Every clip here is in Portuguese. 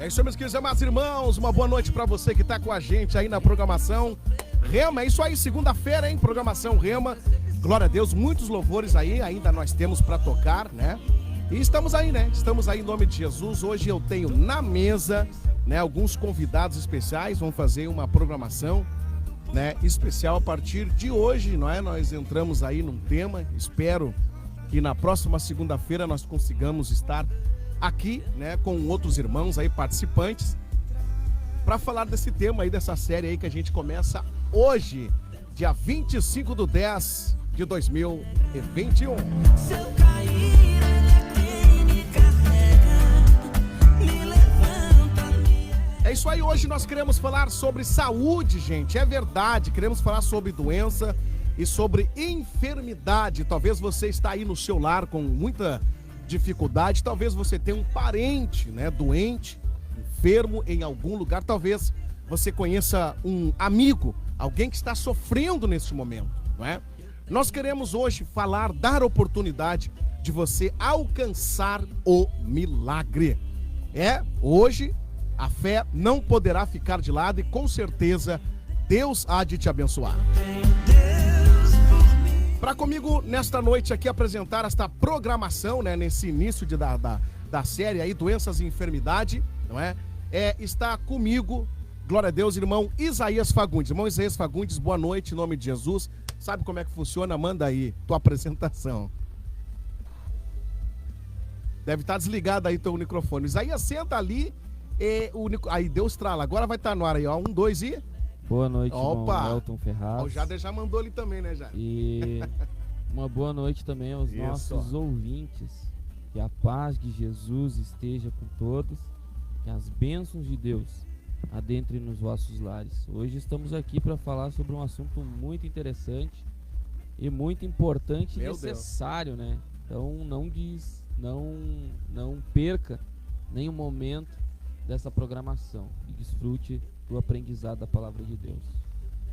É isso, meus queridos amados irmãos, uma boa noite pra você que tá com a gente aí na programação Rema. É isso aí, segunda-feira, hein? Programação Rema. Glória a Deus, muitos louvores aí, ainda nós temos pra tocar, né? E estamos aí, né? Estamos aí em nome de Jesus. Hoje eu tenho na mesa, né, alguns convidados especiais. Vamos fazer uma programação, né, especial a partir de hoje, não é? Nós entramos aí num tema. Espero que na próxima segunda-feira nós consigamos estar aqui, né, com outros irmãos aí participantes para falar desse tema aí, dessa série aí que a gente começa hoje, dia 25/10/2021. Se eu cair, ele é quem me carrega, me levanta, É isso aí, hoje nós queremos falar sobre saúde, gente, é verdade, queremos falar sobre doença e sobre enfermidade. Talvez você está aí no seu lar com muita dificuldade, talvez você tenha um parente, né, doente, enfermo em algum lugar, talvez você conheça um amigo, alguém que está sofrendo nesse momento, não é? Nós queremos hoje falar, dar oportunidade de você alcançar o milagre. Hoje a fé não poderá ficar de lado e com certeza Deus há de te abençoar. Para comigo nesta noite aqui apresentar esta programação, né, nesse início da série aí, Doenças e Enfermidade, não é? Está comigo, glória a Deus, irmão Isaías Fagundes. Irmão Isaías Fagundes, boa noite, em nome de Jesus. Sabe como é que funciona? Manda aí tua apresentação. Deve estar desligado aí teu microfone. Isaías, senta ali aí Deus trala. Agora vai estar no ar aí, ó. 1, 2 e... Boa noite, Opa! irmão Elton Ferraz. O Jader já mandou ali também, né, Jader? E uma boa noite também aos Isso. nossos ouvintes. Que a paz de Jesus esteja com todos. Que as bênçãos de Deus adentrem nos vossos lares. Hoje estamos aqui para falar sobre um assunto muito interessante e muito importante e Meu necessário, né? Então não perca nenhum momento dessa programação e desfrute do aprendizado da palavra de Deus.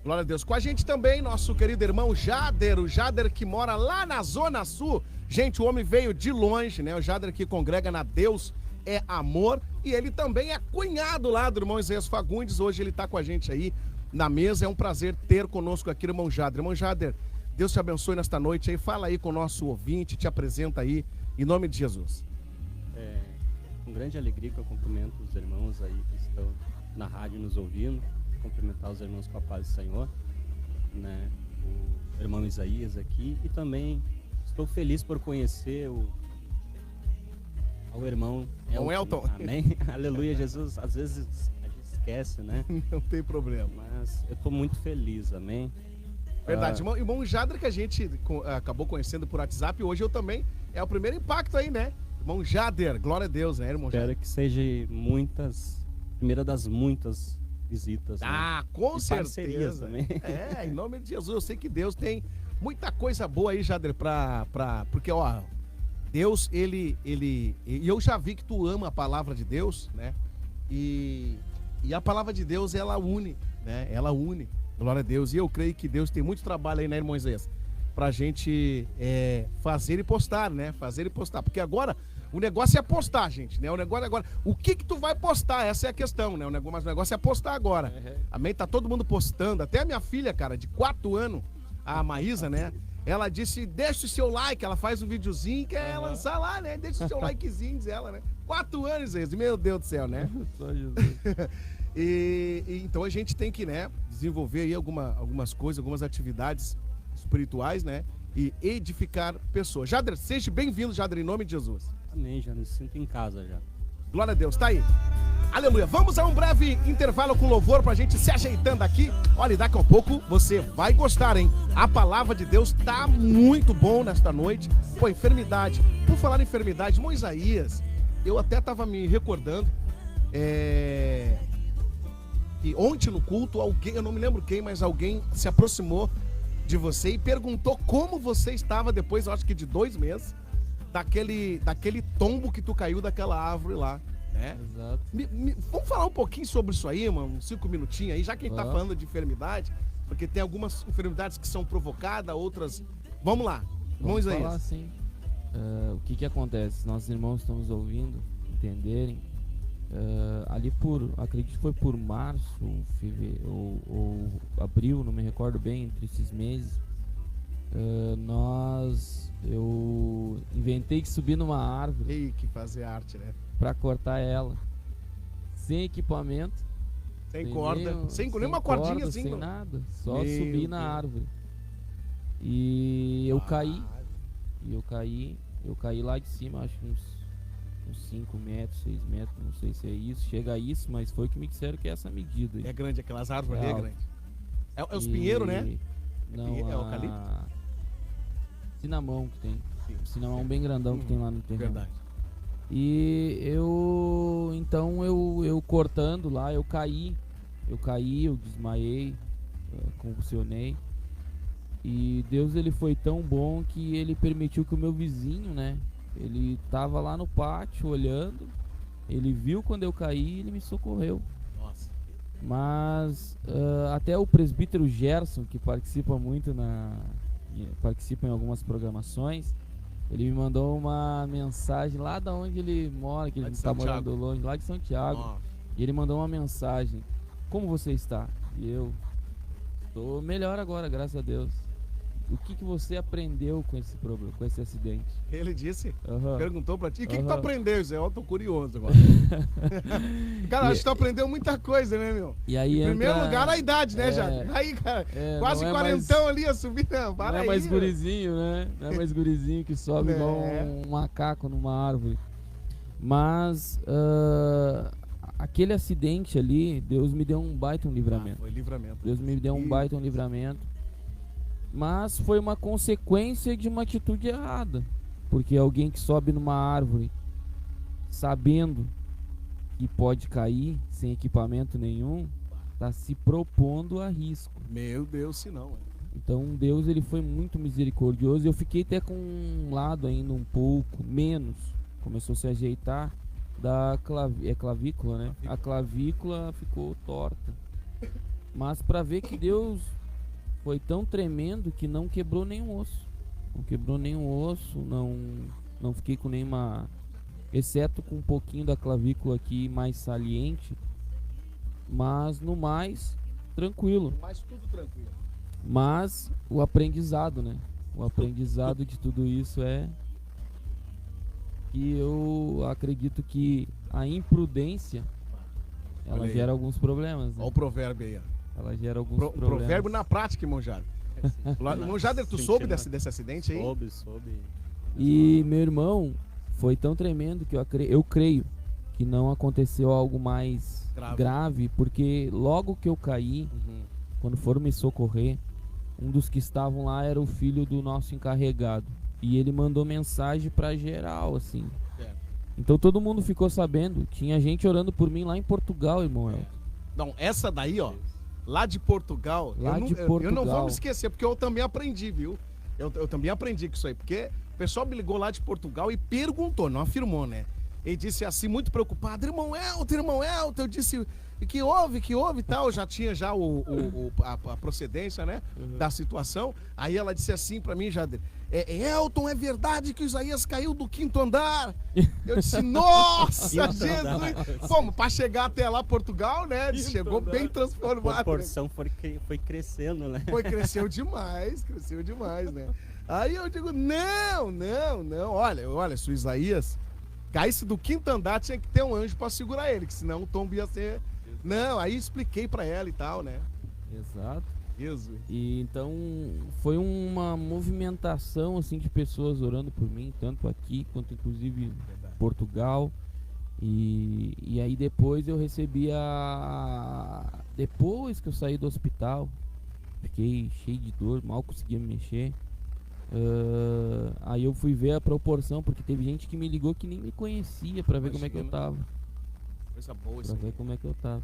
Glória a Deus. Com a gente também, nosso querido irmão Jader, o Jader que mora lá na Zona Sul. Gente, o homem veio de longe, né? O Jader que congrega na Deus é Amor. E ele também é cunhado lá do irmão Isaías Fagundes. Hoje ele está com a gente aí na mesa. É um prazer ter conosco aqui o irmão Jader. Irmão Jader, Deus te abençoe nesta noite aí. Fala aí com o nosso ouvinte, te apresenta aí, em nome de Jesus. Com grande alegria que eu cumprimento os irmãos aí que estão na rádio nos ouvindo, cumprimentar os irmãos com a paz do Senhor, né? O irmão Isaías aqui, e também estou feliz por conhecer o irmão Elton. Amém? Aleluia, Jesus. Às vezes a gente esquece, né? Não tem problema. Mas eu estou muito feliz, amém? Verdade, irmão Jader que a gente acabou conhecendo por WhatsApp, hoje eu também, é o primeiro impacto aí, né? Irmão Jader, glória a Deus, né, irmão Jader? Espero que seja primeira das muitas visitas. Ah, né? com E certeza. também. Em nome de Jesus, eu sei que Deus tem muita coisa boa aí, Jader, porque, ó, Deus, e eu já vi que tu ama a palavra de Deus, né? E a palavra de Deus, ela une, né? Ela une, glória a Deus. E eu creio que Deus tem muito trabalho aí, né, irmão Isaías? Pra gente fazer e postar, né? Fazer e postar. Porque agora o negócio é postar, gente, né? O negócio agora. O que tu vai postar? Essa é a questão, né? Mas o negócio é postar agora. Uhum. Amém? Tá todo mundo postando. Até a minha filha, cara, de 4 anos, a Maísa, né? Ela disse, deixa o seu like. Ela faz um videozinho que é lançar lá, né? Deixa o seu likezinho, diz ela, né? 4 anos, isso. Meu Deus do céu, né? Só Jesus. Então a gente tem que, né, desenvolver aí algumas coisas, algumas atividades espirituais, né? E edificar pessoas. Jader, seja bem-vindo, Jader, em nome de Jesus. Amém, já me sinto em casa já. Glória a Deus, tá aí. Aleluia. Vamos a um breve intervalo com louvor pra gente se ajeitando aqui. Olha, daqui a pouco você vai gostar, hein? A palavra de Deus tá muito bom nesta noite. Pô, enfermidade. Por falar em enfermidade, irmão Isaías, eu até tava me recordando, que ontem no culto, alguém, eu não me lembro quem, mas alguém se aproximou de você e perguntou como você estava depois, eu acho que de 2 meses, daquele tombo que tu caiu daquela árvore lá, né? Exato. Vamos falar um pouquinho sobre isso aí, mano, uns 5 minutinhos aí, já que a gente tá falando de enfermidade, porque tem algumas enfermidades que são provocadas, outras... Vamos lá, Vamos aí. falar assim, o que acontece? Nossos irmãos estão nos ouvindo, entenderem, Ali acredito que foi por março, fevereiro, ou abril, não me recordo bem, entre esses meses, eu inventei que subir numa árvore Ei, que fazer arte, né? pra cortar ela, sem equipamento, Sem corda, nenhum- sem nenhuma cordinha corda, assim. sem não. nada, só Meu subir na Deus. árvore. E eu Ah, caí, eu caí lá de cima, acho que uns 5 metros, 6 metros, não sei se é isso, chega a isso, mas foi que me disseram que é essa medida aí. É grande, aquelas árvores ali é alto. grande. É os E- pinheiros, né? Não, pinhe- é eucalipto? Cinamão que tem. Sim, Cinamão bem grandão que tem lá no terreno. verdade. E então eu cortando lá, eu caí, eu desmaiei, convulsionei. E Deus, ele foi tão bom que ele permitiu que o meu vizinho, né, ele tava lá no pátio olhando, ele viu quando eu caí e ele me socorreu. Nossa. Mas até o presbítero Gerson, que participa muito participa em algumas programações, ele me mandou uma mensagem lá da onde ele mora, que Lá ele de está São morando Tiago. longe, lá de São Tiago. Nossa. E ele mandou uma mensagem: como você está? E eu estou melhor agora, graças a Deus. O que você aprendeu com esse problema, com esse acidente? Ele disse, Aham. perguntou pra ti, o que tu Aham. aprendeu, Zé? Eu tô curioso agora. Cara, acho que tu aprendeu muita coisa, né, meu? E aí Em primeiro entra- lugar, a idade, né, É. Jader? Aí, cara, não quase é quarentão mais- ali a subir, não, para Não é aí. mais né? gurizinho, né? Não é mais gurizinho que sobe igual É. um macaco numa árvore. Mas aquele acidente ali, Deus me deu um baita Ah, livramento. foi livramento. Deus me deu um Isso. baita livramento. Mas foi uma consequência de uma atitude errada. Porque alguém que sobe numa árvore sabendo que pode cair sem equipamento nenhum, está se propondo a risco. Meu Deus, se não. Então Deus, ele foi muito misericordioso. Eu fiquei até com um lado ainda um pouco menos, começou a se ajeitar da clavícula, né? A clavícula ficou torta. Mas para ver que Deus foi tão tremendo que não quebrou nenhum osso. Não quebrou nenhum osso, não fiquei com nenhuma, exceto com um pouquinho da clavícula aqui mais saliente, mas no mais tranquilo. Mas tudo tranquilo. Mas o aprendizado, né? O aprendizado de tudo isso é que eu acredito que a imprudência ela Olha aí. gera alguns problemas, né? Olha o provérbio aí, ó. Ela gera alguns problemas. Provérbio na prática, irmão Jader. Irmão Jader, tu soube desse acidente aí? Soube. E meu irmão, foi tão tremendo que eu creio que não aconteceu algo mais grave, porque logo que eu caí, Uhum. quando foram me socorrer, um dos que estavam lá era o filho do nosso encarregado. E ele mandou mensagem pra geral, assim. Certo. Então todo mundo ficou sabendo. Tinha gente orando por mim lá em Portugal, irmão Elton. Não, essa daí, ó, lá de Portugal, Lá eu, não, de eu não vou Portugal. me esquecer, porque eu também aprendi, viu? Eu também aprendi com isso aí, porque o pessoal me ligou lá de Portugal e perguntou, não afirmou, né? Ele disse assim, muito preocupado, irmão Elton, eu disse, que houve e tal, já tinha já a procedência, né, da situação. Aí ela disse assim pra mim, Jader, Elton, é verdade que o Isaías caiu do 5º andar? Eu disse, nossa, Jesus! Como, pra chegar até lá, Portugal, né, chegou bem A transformado. né? proporção foi crescendo, né? Cresceu demais, né? Aí eu digo, não, olha, se o Isaías caísse do 5º andar, tinha que ter um anjo pra segurar ele, que senão o tombo ia ser... Não, aí expliquei pra ela e tal, né? Exato. Jesus. E então foi uma movimentação assim de pessoas orando por mim, tanto aqui quanto inclusive em Portugal. E aí depois eu recebi depois que eu saí do hospital, fiquei cheio de dor, mal conseguia me mexer. Aí eu fui ver a proporção, porque teve gente que me ligou que nem me conhecia pra ver como é que eu tava. Coisa boa isso Pra ver aí. como é que eu tava.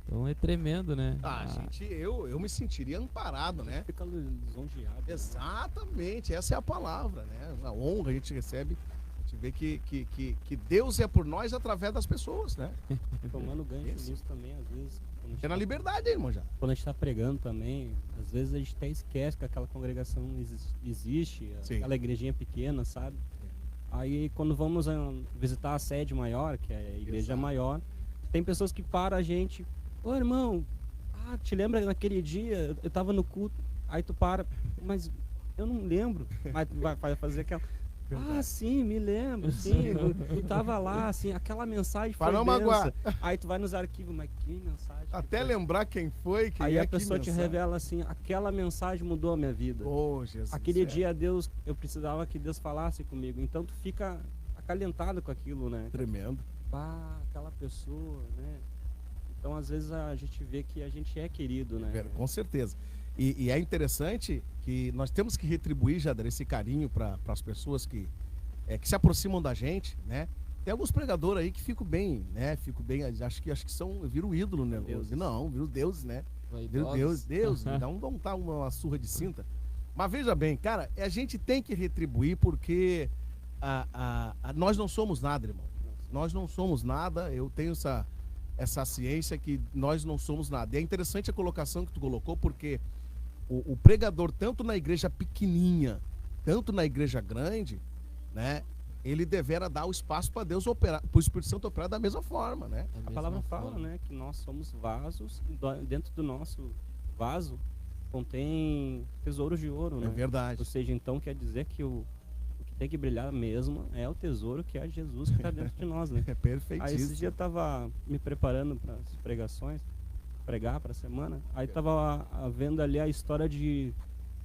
Então é tremendo, né? Ah, gente, eu me sentiria amparado, né? Fica lisonjeado. né? Exatamente, essa é a palavra, né? A honra a gente recebe, a gente vê que Deus é por nós através das pessoas, né? Tomando gancho Isso. nisso também, às vezes. Quando a gente É na tá- liberdade aí, irmão, já. Quando a gente tá pregando também, às vezes a gente até esquece que aquela congregação existe, Sim. aquela igrejinha pequena, sabe? Aí quando vamos visitar a sede maior, que é a igreja Exato. maior, tem pessoas que param a gente, ô irmão, te lembra naquele dia, eu tava no culto, aí tu para, mas eu não lembro, mas tu vai fazer aquela... Ah, sim, me lembro, sim, eu tava lá, assim, aquela mensagem foi Para não benção. magoar. Aí tu vai nos arquivos, mas que mensagem? que Até foi? lembrar quem foi, quem Aí é a que pessoa te mensagem. revela assim, aquela mensagem mudou a minha vida. Ô, Jesus. Aquele é. dia Deus, eu precisava que Deus falasse comigo. Então tu fica acalentado com aquilo, né? Tremendo. Aquela pessoa, né? Então às vezes a gente vê que a gente é querido, né? Com certeza. E é interessante que nós temos que retribuir, Jader, esse carinho para as pessoas que se aproximam da gente, né? Tem alguns pregadores aí que ficam bem, né? Acho que viram ídolo, né? Deuses. Não, viram deuses, né? Viram Vaidosos. Deus, dá uma surra de cinta. Mas veja bem, cara, a gente tem que retribuir porque nós não somos nada, irmão. Nós não somos nada, eu tenho essa ciência que nós não somos nada. E é interessante a colocação que tu colocou, porque o pregador, tanto na igreja pequenininha, tanto na igreja grande, né? Ele devera dar o espaço para Deus operar, para o Espírito Santo operar da mesma forma, né? Da A mesma palavra fala, forma. né, que nós somos vasos, e dentro do nosso vaso contém tesouros de ouro, É né? verdade. Ou seja, então quer dizer que o que tem que brilhar mesmo é o tesouro que é Jesus que está dentro de nós, né? É Aí perfeitíssimo. esse dia eu tava me preparando para as pregações, pregar para a semana. Aí tava vendo ali a história de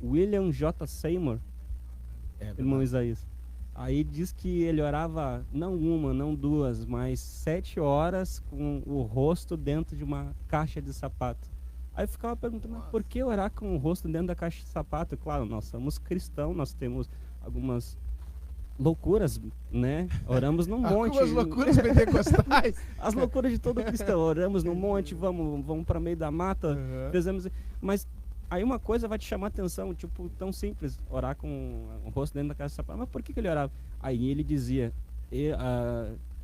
William J. Seymour, irmão Isaías. Aí diz que ele orava não uma, não duas, mas 7 horas com o rosto dentro de uma caixa de sapato. Aí eu ficava perguntando, mas por que orar com o rosto dentro da caixa de sapato? Claro, nós somos cristãos, nós temos algumas loucuras, né? Oramos num monte. Algumas loucuras pentecostais. As loucuras de todo cristão. Oramos num monte, vamos para meio da mata, Uhum. fizemos. Mas aí uma coisa vai te chamar a atenção, tipo, tão simples, orar com o rosto dentro da caixa de sapato. Mas por que ele orava? Aí ele dizia,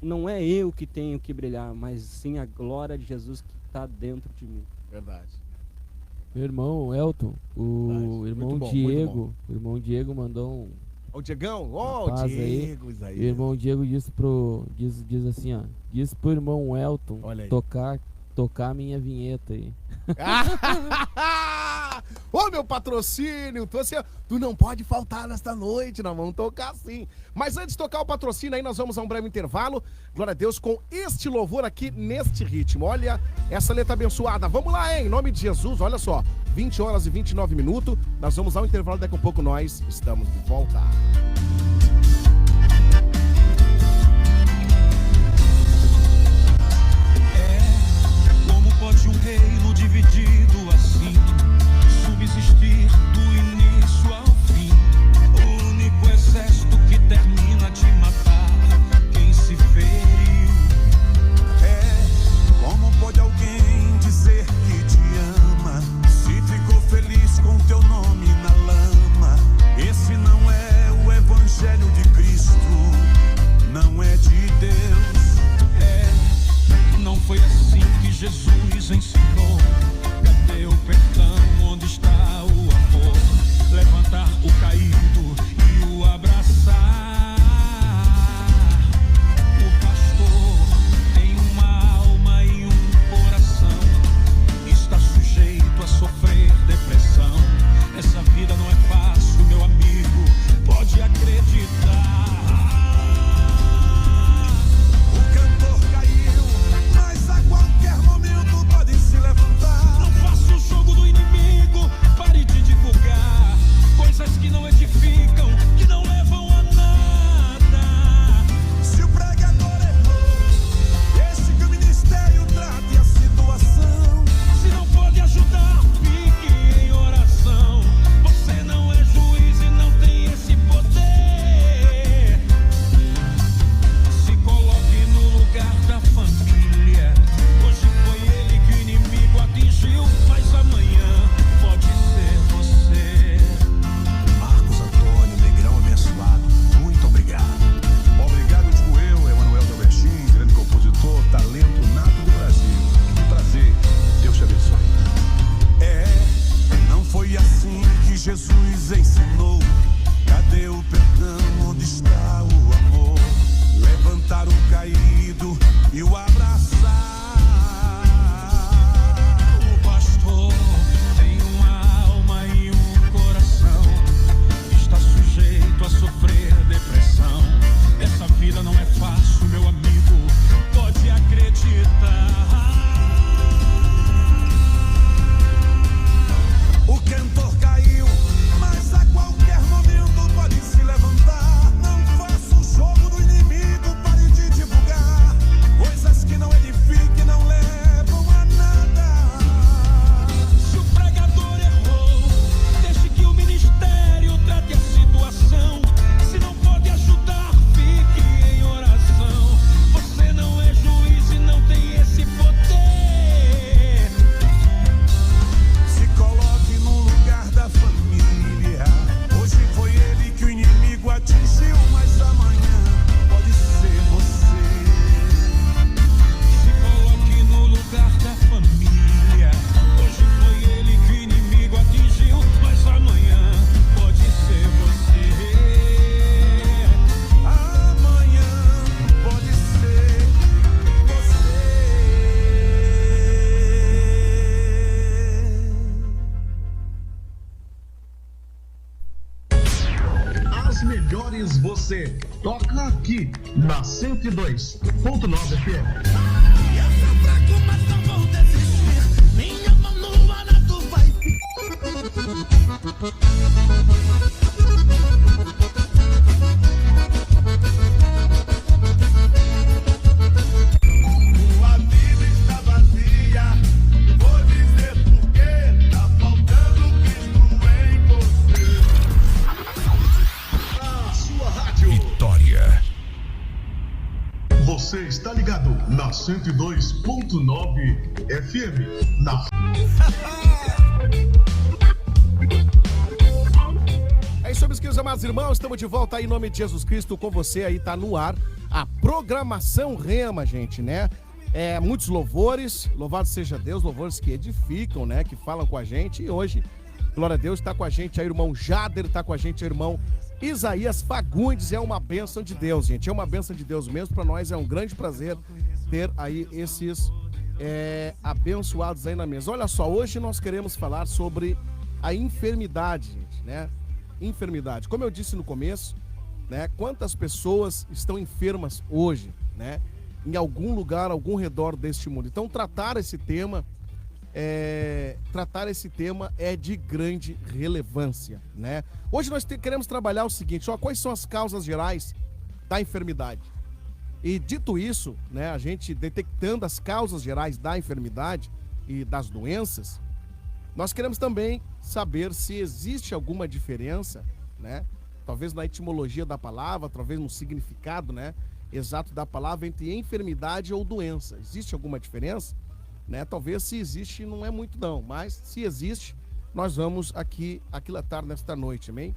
não é eu que tenho que brilhar, mas sim a glória de Jesus que está dentro de mim. Verdade. Meu irmão Elton, o Verdade. irmão Muito bom, Diego, muito o irmão Diego mandou um. Ô, Diegão, ô, Rapaz, aí, Diego, O Isaías. irmão Diego diz assim, ó. Diz pro irmão Elton Olha aí. tocar a minha vinheta aí. Ô, meu patrocínio, tu não pode faltar nesta noite, nós vamos tocar sim. Mas antes de tocar o patrocínio aí, nós vamos a um breve intervalo. Glória a Deus, com este louvor aqui, neste ritmo. Olha essa letra abençoada. Vamos lá, hein? Em nome de Jesus, olha só. 20 horas e 29 minutos. Nós vamos ao intervalo, daqui a pouco nós estamos de volta. Como pode um reino dividido assim subsistir do início ao fim? O único exército que termina de matar quem se feriu. Como pode alguém dizer que te ama se ficou feliz com teu nome na lama? Esse não é o evangelho. aqui na 102.9 FM. Eu sou fraco, mas não vou desistir. Minha mão no arado vai Sua vida está vazia. Vou dizer por quê. Tá faltando Cristo em você. A sua rádio. Vitória. Você está ligado na 102.9 FM. Na É isso, meus queridos amados irmãos, estamos de volta aí em nome de Jesus Cristo com você aí, tá no ar a programação Rema, gente, né? Muitos louvores, louvado seja Deus, louvores que edificam, né? Que falam com a gente e hoje, glória a Deus, tá com a gente aí o irmão Jader, tá com a gente o irmão Isaías Fagundes, é uma bênção de Deus, gente, é uma bênção de Deus mesmo, para nós é um grande prazer ter aí esses abençoados aí na mesa. Olha só, hoje nós queremos falar sobre a enfermidade, gente, né? Enfermidade. Como eu disse no começo, né? Quantas pessoas estão enfermas hoje, né? Em algum lugar, algum redor deste mundo. Então, tratar esse tema é de grande relevância, né? Hoje nós queremos trabalhar o seguinte, ó, quais são as causas gerais da enfermidade? E dito isso, né, a gente detectando as causas gerais da enfermidade e das doenças, nós queremos também saber se existe alguma diferença, né? Talvez na etimologia da palavra, talvez no significado, né, exato da palavra entre enfermidade ou doença. Existe alguma diferença? Né? Talvez se existe, não é muito não, mas se existe, nós vamos aqui aquilatar nesta noite, amém?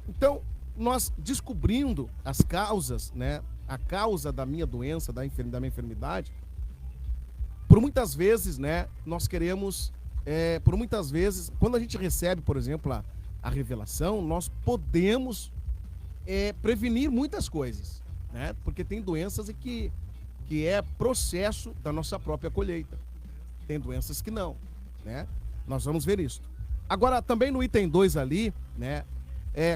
Então, nós descobrindo as causas, né? A causa da minha doença, da minha enfermidade, por muitas vezes, né? Nós queremos, por muitas vezes, quando a gente recebe, por exemplo, a revelação, nós podemos prevenir muitas coisas, né? Porque tem doenças que é processo da nossa própria colheita. Tem doenças que não, né? Nós vamos ver isso. Agora, também no item 2 ali, né?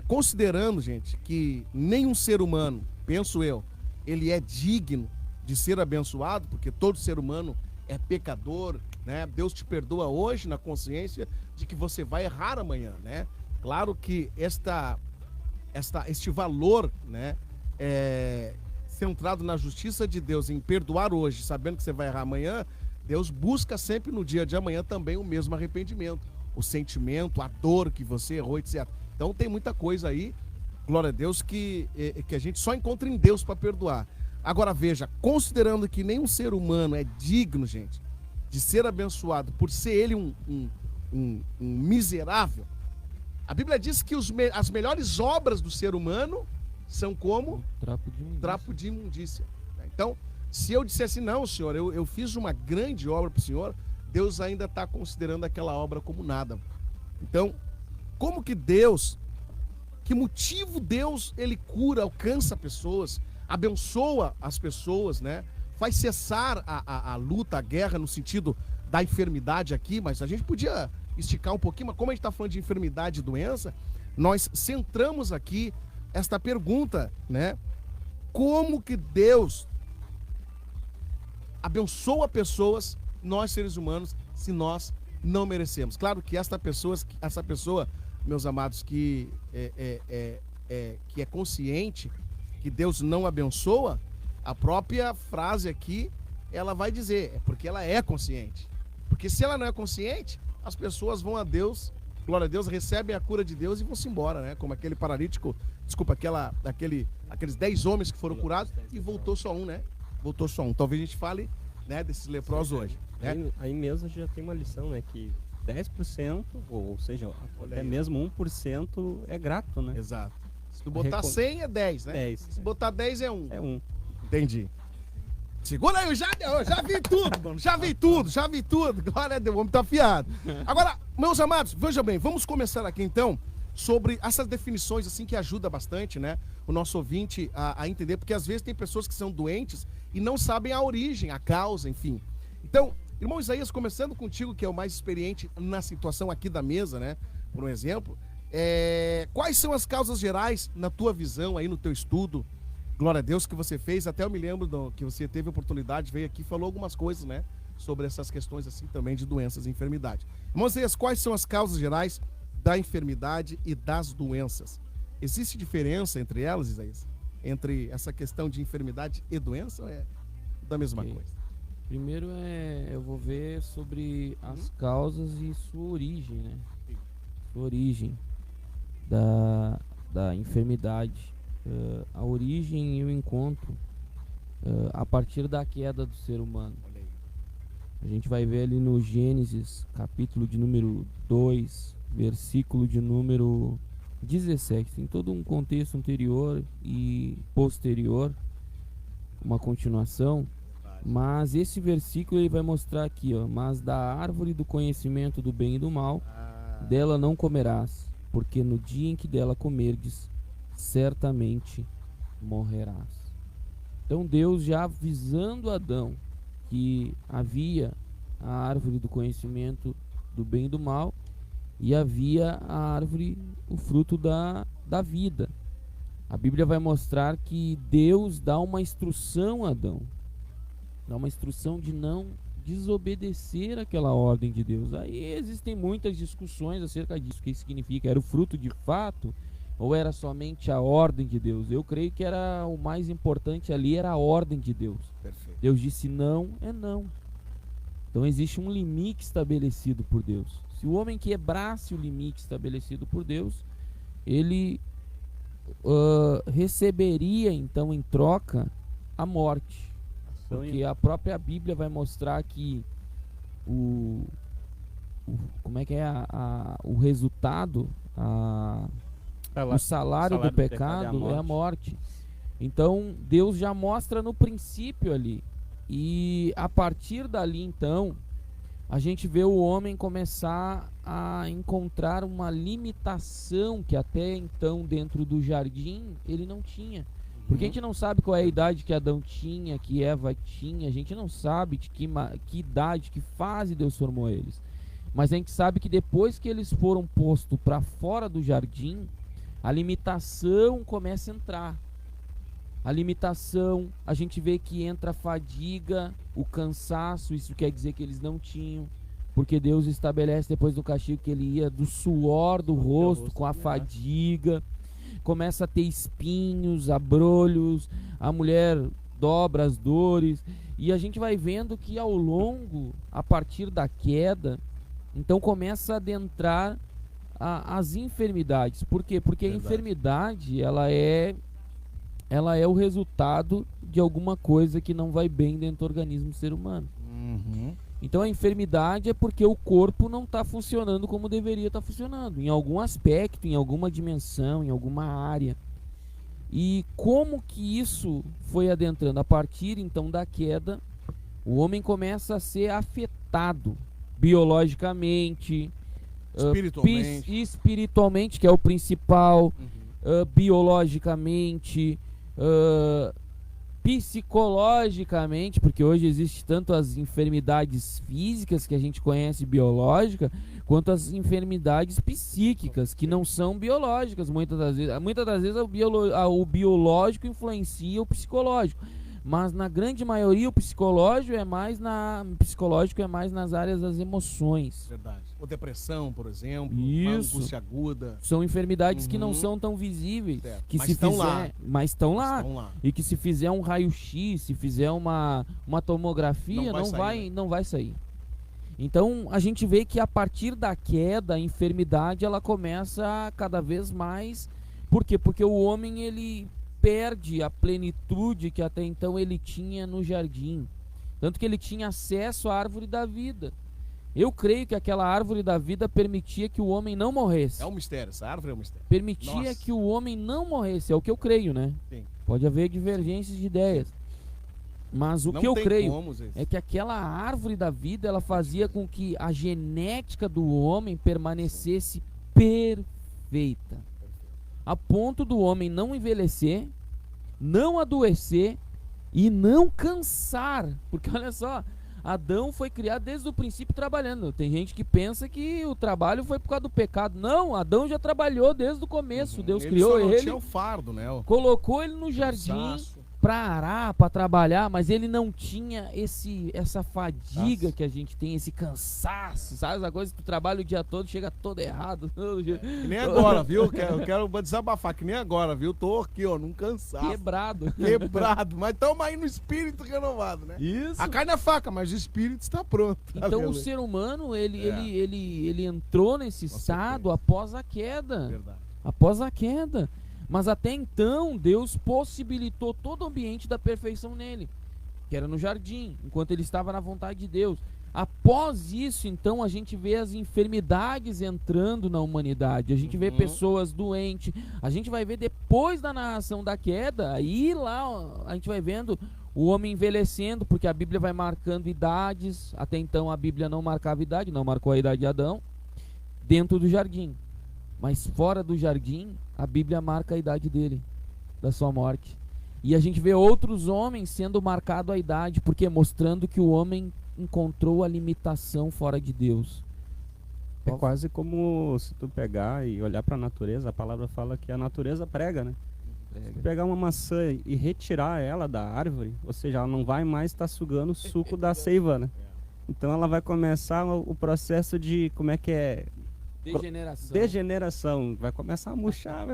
Considerando, gente, que nenhum ser humano, penso eu, ele é digno de ser abençoado, porque todo ser humano é pecador, né? Deus te perdoa hoje na consciência de que você vai errar amanhã, né? Claro que este valor, né? Centrado na justiça de Deus, em perdoar hoje, sabendo que você vai errar amanhã, Deus busca sempre no dia de amanhã também o mesmo arrependimento, o sentimento, a dor que você errou, etc. Então tem muita coisa aí, glória a Deus, que a gente só encontra em Deus para perdoar. Agora veja, considerando que nenhum ser humano é digno, gente, de ser abençoado por ser ele um miserável, a Bíblia diz que as melhores obras do ser humano são como? Trapo de imundícia. Então, se eu dissesse, não, Senhor, eu fiz uma grande obra para o Senhor, Deus ainda está considerando aquela obra como nada. Então, como que Deus, que motivo Deus, ele cura, alcança pessoas, abençoa as pessoas, né? Faz cessar a luta, a guerra no sentido da enfermidade aqui, mas a gente podia esticar um pouquinho, mas como a gente está falando de enfermidade e doença, nós centramos aqui esta pergunta, né? Como que Deus abençoa pessoas, nós seres humanos, se nós não merecemos? Claro que essa pessoa, meus amados, que é consciente que Deus não abençoa, a própria frase aqui, ela vai dizer, é porque ela é consciente. Porque se ela não é consciente, as pessoas vão a Deus, glória a Deus, recebem a cura de Deus e vão-se embora, né? Como aquele paralítico, desculpa, aqueles 10 homens que foram curados e voltou só um, né? Voltou só um. Talvez a gente fale, né, desses leprosos hoje. Né? Aí mesmo já tem uma lição, né? Que 10%, ou seja, até mesmo 1% é grato, né? Exato. Se tu botar 100 é 10, né? 10. Se botar 10 é 1. É 1. Entendi. Segura aí, eu já vi tudo, mano. Já vi tudo. Glória a Deus, o homem tá afiado. Agora, meus amados, veja bem, vamos começar aqui então sobre essas definições assim que ajuda bastante, né? O nosso ouvinte a entender, porque às vezes tem pessoas que são doentes e não sabem a origem, a causa, enfim. Então, irmão Isaías, começando contigo, que é o mais experiente na situação aqui da mesa, né? Por um exemplo, quais são as causas gerais, na tua visão, aí no teu estudo, Glória a Deus que você fez. Até eu me lembro que você teve a oportunidade, veio aqui e falou algumas coisas, né? Sobre essas questões assim também de doenças e enfermidade. Moisés, quais são as causas gerais da enfermidade e das doenças? Existe diferença entre elas, Isaías? Entre essa questão de enfermidade e doença ou é da mesma Ok. coisa? Primeiro eu vou ver sobre as causas e sua origem, né? Sim. Sua origem da enfermidade. A origem eu encontro a partir da queda do ser humano. Olha aí. A gente vai ver ali no Gênesis, capítulo de número 2, versículo de número 17. Tem todo um contexto anterior e posterior, uma continuação. Mas esse versículo ele vai mostrar aqui, ó, mas da árvore do conhecimento do bem e do mal, dela não comerás, porque no dia em que dela comerdes, certamente morrerás. Então Deus já avisando Adão que havia a árvore do conhecimento do bem e do mal e havia a árvore, o fruto da vida. A Bíblia vai mostrar que Deus dá uma instrução a Adão. Dá uma instrução de não desobedecer aquela ordem de Deus. Aí existem muitas discussões acerca disso. O que significa? Era o fruto de fato ou era somente a ordem de Deus? Eu creio que era o mais importante ali, era a ordem de Deus. Perfeito. Deus disse não, é não. Então existe um limite estabelecido por Deus. Se o homem quebrasse o limite estabelecido por Deus, ele receberia então em troca a morte. Porque a própria Bíblia vai mostrar que como é que é o resultado, o salário do pecado é a morte. Então Deus já mostra no princípio ali. E a partir dali então a gente vê o homem começar a encontrar uma limitação que até então dentro do jardim ele não tinha. Porque a gente não sabe qual é a idade que Adão tinha, que Eva tinha, a gente não sabe de que idade, que fase Deus formou eles. Mas a gente sabe que depois que eles foram postos para fora do jardim, a limitação começa a entrar. A limitação, a gente vê que entra a fadiga, o cansaço, isso quer dizer que eles não tinham. Porque Deus estabelece depois do castigo que ele ia do suor do rosto com a fadiga. Começa a ter espinhos, abrolhos, a mulher dobra as dores, e a gente vai vendo que ao longo, a partir da queda, então começa a adentrar as enfermidades. Por quê? Porque a enfermidade, ela é o resultado de alguma coisa que não vai bem dentro do organismo do ser humano. Então a enfermidade é porque o corpo não está funcionando como deveria estar funcionando, em algum aspecto, em alguma dimensão, em alguma área. E como que isso foi adentrando? A partir então da queda, o homem começa a ser afetado biologicamente, espiritualmente, que é o principal, biologicamente, psicologicamente, porque hoje existe tanto as enfermidades físicas que a gente conhece biológica, quanto as enfermidades psíquicas que não são biológicas. Muitas das vezes o biológico influencia o psicológico, mas na grande maioria o psicológico é mais nas áreas das emoções. Verdade. Ou depressão, por exemplo, Isso. uma angústia aguda. São enfermidades que não são tão visíveis, Certo. que Mas se estão fizer, lá. mas estão lá. Estão lá. E que se fizer um raio-x, se fizer uma tomografia, não vai sair. Então a gente vê que a partir da queda, a enfermidade ela começa cada vez mais. Por quê? Porque o homem ele perde a plenitude que até então ele tinha no jardim. Tanto que ele tinha acesso à árvore da vida. Eu creio que aquela árvore da vida permitia que o homem não morresse. É um mistério, essa árvore é um mistério. Permitia Nossa. que o homem não morresse, é o que eu creio, né? Sim. Pode haver divergências de ideias. Mas o Não que eu tem creio como, Zé. é que aquela árvore da vida, ela fazia com que a genética do homem permanecesse perfeita. A ponto do homem não envelhecer, não adoecer e não cansar. Porque olha só, Adão foi criado desde o princípio trabalhando. Tem gente que pensa que o trabalho foi por causa do pecado. Não, Adão já trabalhou desde o começo. Deus Ele criou só não ele, tinha o fardo, né? colocou ele no jardim Cansaço. para arar, para trabalhar, mas ele não tinha essa fadiga Nossa. que a gente tem, esse cansaço, sabe? Essa coisa que tu trabalha o dia todo, chega todo errado. Que nem agora, viu? Eu quero desabafar, que nem agora, viu? Tô aqui, ó, num cansaço. Quebrado. Quebrado. Mas estamos aí no espírito renovado, né? Isso. A carne é fraca, mas o espírito está pronto. Então o Aleluia. ser humano, ele, É. ele entrou nesse Com estado certeza. após a queda. Verdade. Após a queda. Mas até então, Deus possibilitou todo o ambiente da perfeição nele, que era no jardim, enquanto ele estava na vontade de Deus. Após isso, então, a gente vê as enfermidades entrando na humanidade, a gente vê pessoas doentes, a gente vai ver depois da narração da queda, aí lá ó, a gente vai vendo o homem envelhecendo, porque a Bíblia vai marcando idades. Até então a Bíblia não marcava idade, não marcou a idade de Adão, dentro do jardim. Mas fora do jardim, a Bíblia marca a idade dele, da sua morte. E a gente vê outros homens sendo marcado a idade, porque mostrando que o homem encontrou a limitação fora de Deus. É quase como se tu pegar e olhar para a natureza, a palavra fala que a natureza prega, né? Se tu pegar uma maçã e retirar ela da árvore, ou seja, ela não vai mais estar sugando o suco da seiva, né? Então ela vai começar o processo de, como é que é? Degeneração. Degeneração, vai começar a murchar,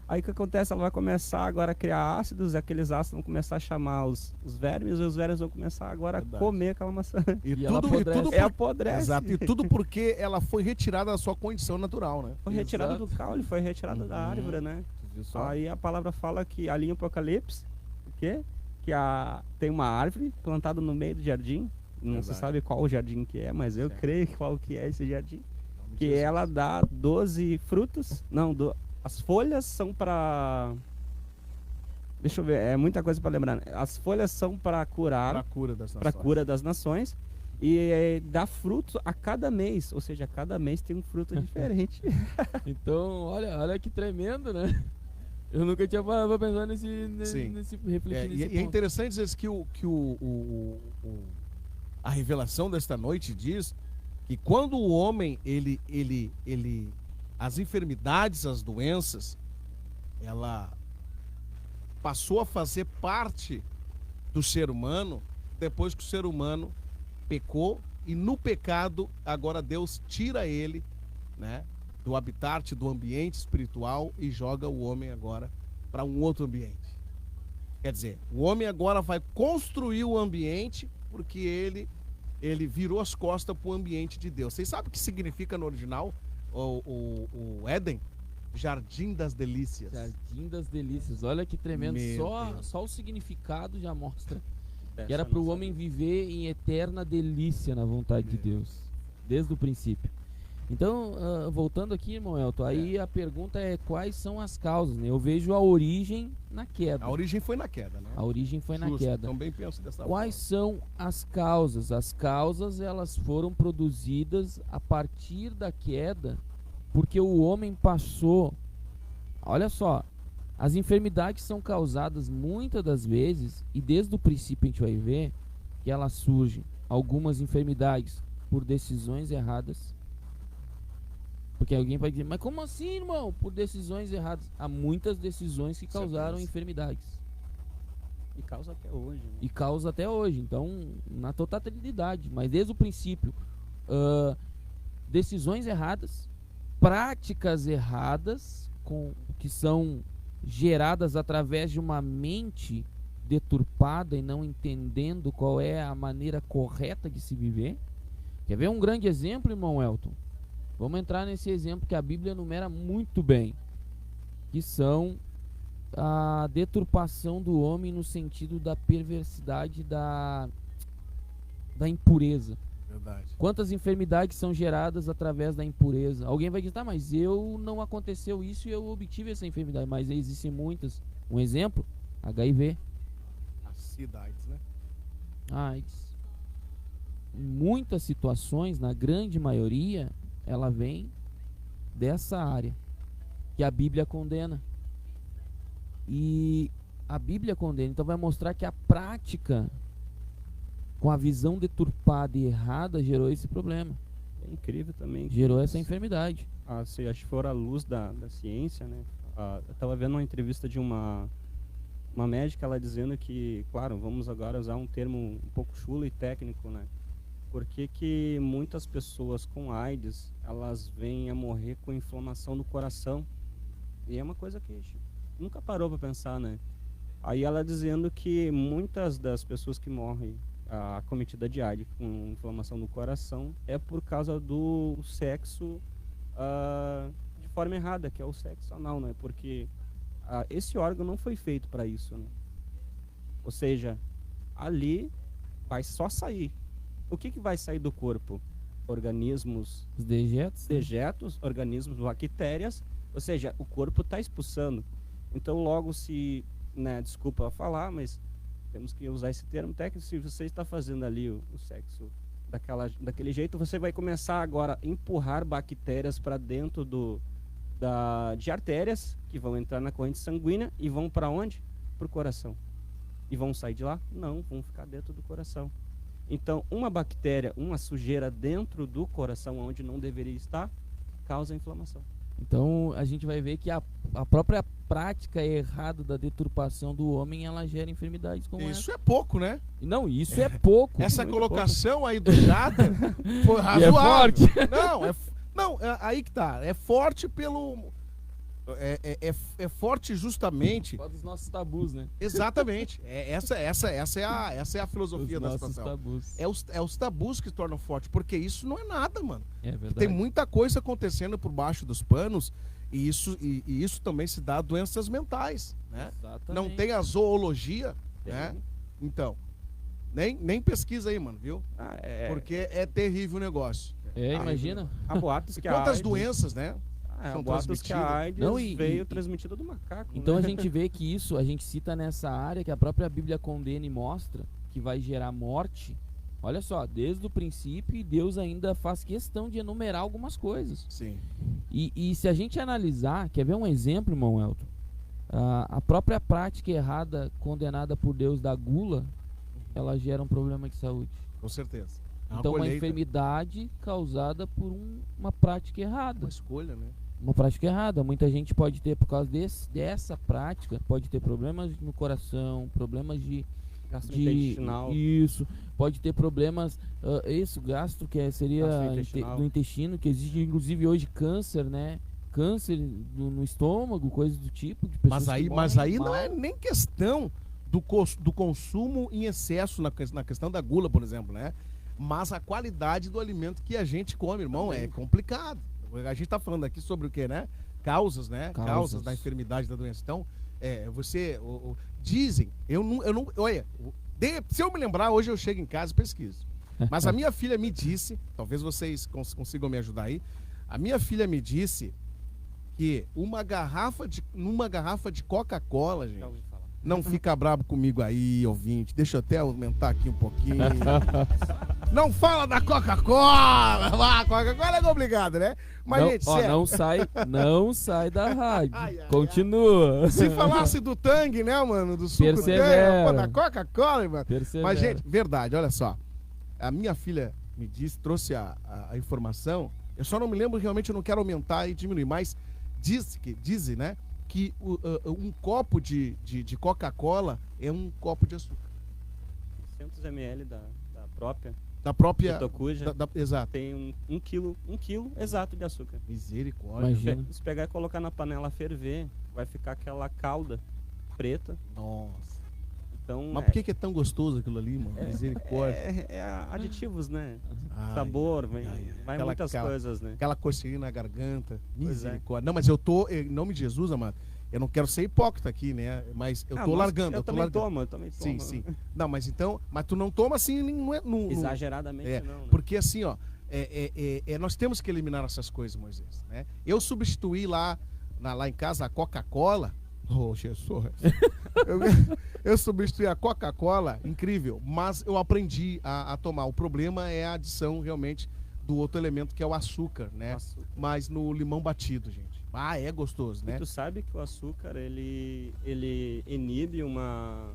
aí o que acontece? Ela vai começar agora a criar ácidos, e aqueles ácidos vão começar a chamar os vermes, e os vermes vão começar agora a comer aquela maçã. E ela apodrece. por- Apodrece. Exato, e tudo porque ela foi retirada da sua condição natural, né? Foi retirado Exato. do caule, foi retirado da árvore, né? Viu só? Aí a palavra fala que ali em Apocalipse, o quê? Que tem uma árvore plantada no meio do jardim, não se Verdade. sabe qual o jardim que é, mas eu Certo. creio qual que é esse jardim. Que Jesus. ela dá 12 frutos. Não, as folhas são para. Deixa eu ver, é muita coisa para lembrar. Né? As folhas são para Para curar, a cura das para nações. cura das nações. E dá frutos a cada mês, ou seja, cada mês tem um fruto diferente. Então, olha que tremendo, né? Eu nunca tinha parado pra pensar Sim. nesse É, refletir nesse e é ponto. interessante dizer que a revelação desta noite diz que quando o homem, as enfermidades, as doenças, ela passou a fazer parte do ser humano, depois que o ser humano pecou, e no pecado, agora Deus tira ele, né, do habitat, do ambiente espiritual, e joga o homem agora para um outro ambiente. Quer dizer, o homem agora vai construir o ambiente porque ele virou as costas para o ambiente de Deus. Vocês sabem o que significa no original o Éden? Jardim das Delícias. Jardim das Delícias, olha que tremendo. Meu Deus. Só o significado já mostra. É, Que era só para o não homem sabia. viver em eterna delícia na vontade de Deus, desde o princípio. Então, voltando aqui, irmão Elton, aí a pergunta é quais são as causas, né? Eu vejo a origem na queda. A origem foi na queda, né? A origem foi na Justo, queda. Também penso dessa Quais são as causas? As causas, elas foram produzidas a partir da queda, porque o homem passou. Olha só, as enfermidades são causadas muitas das vezes, e desde o princípio a gente vai ver que elas surgem, algumas enfermidades por decisões erradas. Porque alguém vai dizer, mas como assim, irmão? Por decisões erradas. Há muitas decisões que causaram Certeza. enfermidades. E causa até hoje. Né? E causa até hoje, então na totalidade, mas desde o princípio, decisões erradas, práticas erradas, que são geradas através de uma mente deturpada e não entendendo qual é a maneira correta de se viver. Quer ver um grande exemplo, irmão Elton? Vamos entrar nesse exemplo que a Bíblia enumera muito bem, que são a deturpação do homem no sentido da perversidade, da impureza. Verdade. Quantas enfermidades são geradas através da impureza? Alguém vai dizer, tá, mas eu não aconteceu isso e eu obtive essa enfermidade. Mas existem muitas. Um exemplo, HIV, A cidades, né? AIDS. Em muitas situações, na grande maioria, ela vem dessa área que a Bíblia condena. E a Bíblia condena, então vai mostrar que a prática com a visão deturpada e errada, gerou esse problema. É incrível também. que Gerou essa enfermidade. se acho que for a luz da ciência, né? Eu estava vendo uma entrevista de uma médica, ela dizendo que, claro, vamos agora usar um termo um pouco chulo e técnico, né? Por que muitas pessoas com AIDS, elas vêm a morrer com inflamação do coração? E é uma coisa que a gente nunca parou para pensar, né? Aí ela dizendo que muitas das pessoas que morrem acometida de AIDS com inflamação do coração é por causa do sexo de forma errada, que é o sexo anal, né? Porque esse órgão não foi feito para isso, né? Ou seja, ali vai só sair. O que vai sair do corpo? Organismos, Os dejetos. dejetos, organismos, bactérias, ou seja, o corpo está expulsando. Então, logo se, né, desculpa falar, mas temos que usar esse termo técnico, se você está fazendo ali o sexo daquele jeito, você vai começar agora a empurrar bactérias para dentro de artérias, que vão entrar na corrente sanguínea e vão para onde? Para o coração. E vão sair de lá? Não, vão ficar dentro do coração. Então, uma bactéria, uma sujeira dentro do coração, onde não deveria estar, causa inflamação. Então a gente vai ver que a própria prática errada da deturpação do homem, ela gera enfermidades como Isso é pouco, né? essa. Não, isso é pouco. Essa muito colocação aí do Jader foi E é razoável. forte. Não, aí que tá. É forte pelo... É forte justamente... pouco. Dos nossos tabus, né? Exatamente. Essa é a filosofia Os da nossos situação. tabus. É os tabus que tornam forte, porque isso não é nada, mano. É verdade. Tem muita coisa acontecendo por baixo dos panos e isso também se dá a doenças mentais, né? Exatamente. Não tem a zoologia, Tem. né? Então, nem pesquisa aí, mano, viu? Porque é terrível o negócio. Imagina. Há boatos que a Quantas AIDS, doenças, né? há são boatos que a transmitidas? AIDS Não, e- veio e- transmitida do macaco. Então né? a gente vê que isso, a gente cita nessa área que a própria Bíblia condena e mostra que vai gerar morte. Olha só, desde o princípio, Deus ainda faz questão de enumerar algumas coisas. Sim. E se a gente analisar, quer ver um exemplo, irmão Elton? A própria prática errada condenada por Deus da gula, ela gera um problema de saúde. Com certeza. É Então, uma colheita, enfermidade causada por uma prática errada. uma escolha, né? Uma prática errada. Muita gente pode ter, por causa dessa prática, pode ter problemas no coração, problemas de Gastrointestinal. isso, pode ter problemas, gastro, seria Gastrointestinal. do intestino, que existe inclusive hoje câncer, né? Câncer no estômago, coisas do tipo. De pessoas que Mas morrem aí não mal. é nem questão do consumo em excesso na questão da gula, por exemplo, né? Mas a qualidade do alimento que a gente come, irmão, é complicado. A gente tá falando aqui sobre o quê, né? Causas, né? Causas da enfermidade, da doença. Então, dizem, eu não, olha, se eu me lembrar, hoje eu chego em casa e pesquiso. Mas a minha filha me disse, talvez vocês consigam me ajudar aí, a minha filha me disse que numa garrafa de Coca-Cola, gente, Já ouvi falar. não fica brabo comigo aí, ouvinte, deixa eu até aumentar aqui um pouquinho. Não fala da Coca-Cola! A Coca-Cola é complicado, né? Mas, Não, gente, ó, sério, não sai da rádio. Ai, ai, Continua. se falasse do Tang, né, mano? Do suco Persevera. Tang, da Coca-Cola, mano. Persevera. Mas, gente, verdade, olha só. A minha filha me disse, trouxe a informação. Eu só não me lembro, realmente, eu não quero aumentar e diminuir, mas dizem, né, que um copo de Coca-Cola é um copo de açúcar. 600 ml da própria Da própria... Tocuja Exato. tem um quilo exato de açúcar. Misericórdia. Imagina. Se pegar e colocar na panela ferver, vai ficar aquela calda preta. Nossa. Então, Mas por que é tão gostoso aquilo ali, mano? Misericórdia. é aditivos, né? Ai, Sabor, ai, ai. vai Aquela- muitas aquela- coisas, né? Aquela coceirinha na garganta. Pois é. Misericórdia. Não, mas eu tô, em nome de Jesus, amado, eu não quero ser hipócrita aqui, né? Mas eu tô largando. Eu tô também largando. tomo, eu também tomo. Sim, sim. Não, mas então, mas tu não toma assim, não é, Exageradamente não, né? porque assim, ó, nós temos que eliminar essas coisas, Moisés, né? Eu substituí lá em casa a Coca-Cola. Oh, Jesus. eu substituí a Coca-Cola, incrível, mas eu aprendi a tomar. O problema é a adição realmente do outro elemento que é o açúcar, né? Açúcar. Mas no limão batido, gente. Ah, é gostoso, né? E tu sabe que o açúcar, ele inibe uma...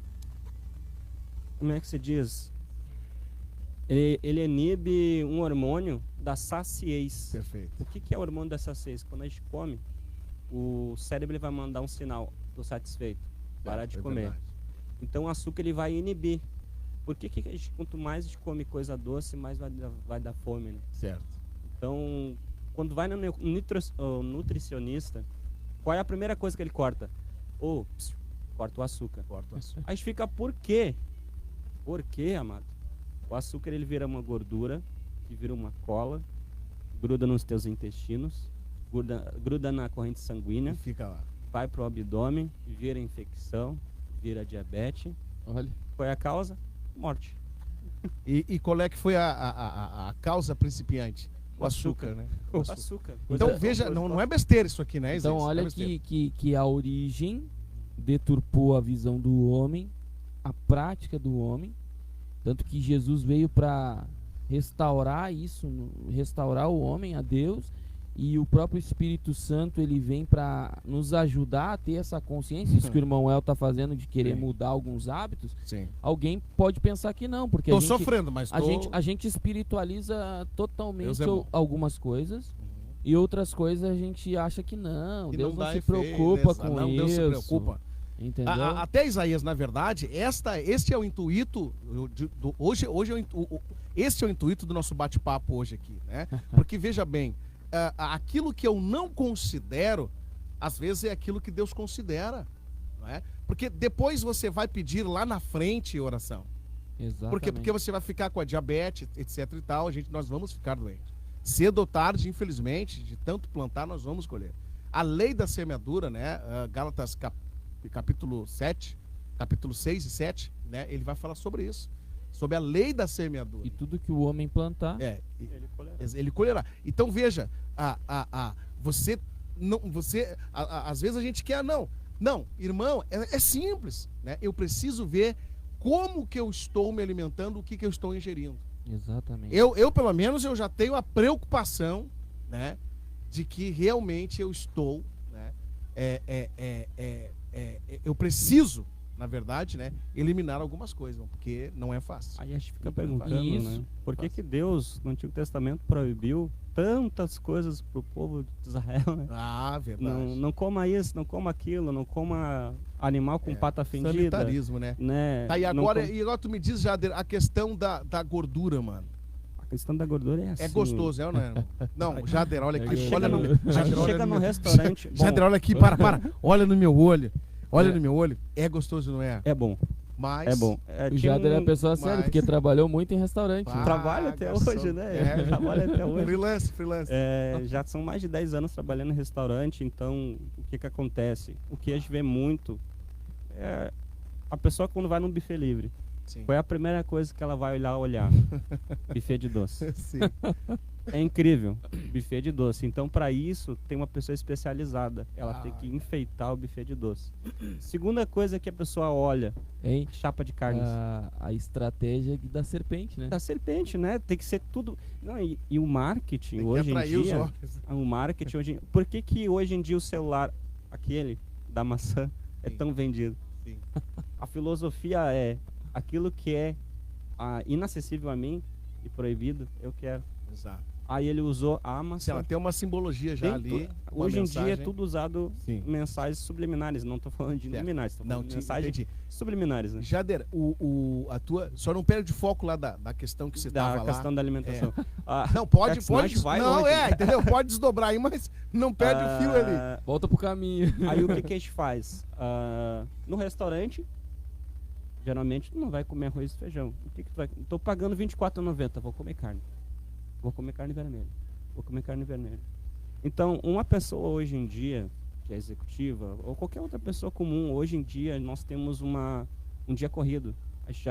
Como é que se diz? Ele inibe um hormônio da saciez. Perfeito. O que é o hormônio da saciez? Quando a gente come, o cérebro ele vai mandar um sinal: tô satisfeito, parar de É comer. verdade. Então o açúcar ele vai inibir. Por que a gente, quanto mais a gente come coisa doce, mais vai dar fome, né? Certo. Então, quando vai no nutricionista, qual é a primeira coisa que ele corta? Corta o açúcar. Corta o açúcar. Aí a gente fica, por quê? Por quê, amado? O açúcar ele vira uma gordura, que vira uma cola, gruda nos teus intestinos, gruda na corrente sanguínea, Fica lá. vai pro abdômen, vira infecção, vira diabetes. Olha, Qual é a causa? Morte. E qual é que foi a causa principiante? O açúcar, né? O açúcar. Então Coisa- veja, coisa- não é besteira isso aqui, né? então Isaías? Não é olha besteira. que a origem deturpou a visão do homem, a prática do homem, tanto que Jesus veio para restaurar isso, restaurar o homem a Deus, e o próprio Espírito Santo ele vem para nos ajudar a ter essa consciência, isso que o irmão El tá fazendo de querer Sim. mudar alguns hábitos. Sim. Alguém pode pensar que não, porque Tô a gente, sofrendo, mas tô... a gente espiritualiza Deus totalmente é bom. algumas coisas. E outras coisas a gente acha que não, Que Deus não não dá se efeito, preocupa exato. com Não, isso. Deus se preocupa. Entendeu? Até Isaías, na verdade, este é o intuito este é o intuito do nosso bate-papo hoje aqui, né? Porque veja bem, aquilo que eu não considero, às vezes é aquilo que Deus considera, não é? Porque depois você vai pedir lá na frente oração. Exatamente. Por quê? Porque você vai ficar com a diabetes, etc e tal, nós vamos ficar doentes. Cedo ou tarde, infelizmente, de tanto plantar, nós vamos colher. A lei da semeadura, né? Gálatas capítulo 7, capítulo 6 e 7, né? Ele vai falar sobre isso. Sobre a lei da semeadura. E tudo que o homem plantar, Ele colherá. Ele colherá. Então veja, você não, às vezes a gente quer não, irmão, é simples, né? Eu preciso ver como que eu estou me alimentando, o que eu estou ingerindo. exatamente. Eu pelo menos eu já tenho a preocupação, né, de que realmente eu estou, né, eu preciso, na verdade, né, eliminar algumas coisas, porque não é fácil. Aí a gente fica perguntando, Isso. né? Por que Deus, no Antigo Testamento, proibiu tantas coisas pro povo de Israel, né? Ah, verdade. Não coma isso, não coma aquilo, não coma animal com pata fendida. Sanitarismo, né? Né? Tá, e Não agora tu me diz, Jader, a questão da gordura, mano. A questão da gordura é assim. É gostoso, é ou não é? Não, Jader, olha aqui. Aí Olha no, A Jader, gente olha chega no no meu- restaurante. Jader, olha aqui, para. Olha no meu olho. Olha no meu olho. É gostoso, não é? É bom, Mas... é bom. O Jader é a pessoa séria, mas- porque trabalhou muito em restaurante. Ah, Trabalha até garçom. hoje, né? É. Trabalha até hoje. Freelance. Já são mais de 10 anos trabalhando em restaurante, então o que acontece? O que a gente vê muito é a pessoa quando vai num buffet livre. Sim. Qual é a primeira coisa que ela vai olhar? Buffet de doce. Sim. É incrível, buffet de doce. Então, para isso, tem uma pessoa especializada. Ela tem que enfeitar o buffet de doce. Segunda coisa que a pessoa olha, Hein? chapa de carnes. A estratégia da serpente, né? Da serpente, né? Tem que ser tudo... Não, e o marketing Tem que hoje em atrair os dia... olhos. O marketing hoje... Por que hoje em dia o celular, aquele da maçã, é Sim. tão vendido? Sim. A filosofia é aquilo que é inacessível a mim e proibido, eu quero. Exato. Aí ele usou a Se maçã. ela tem uma simbologia já Tem ali. uma Hoje em mensagem. dia é tudo usado Sim. mensagens subliminares. Não estou falando de Certo. luminares, estou Não, falando de mensagens entendi. subliminares, né? Jader, a tua. Só não perde foco lá da questão que você Da tava lá. questão da alimentação. Ah, Não, pode. Zack Snyder vai Não, longe. entendeu? Pode desdobrar aí, mas não perde o fio ali. ah, Volta pro caminho. Aí o que a gente faz? No restaurante, geralmente tu não vai comer arroz e feijão. O que tu vai? Tô pagando R$24,90, vou comer carne. Vou comer carne vermelha. Vou comer carne vermelha. Então, uma pessoa hoje em dia, que é executiva, ou qualquer outra pessoa comum, hoje em dia nós temos um dia corrido. A gente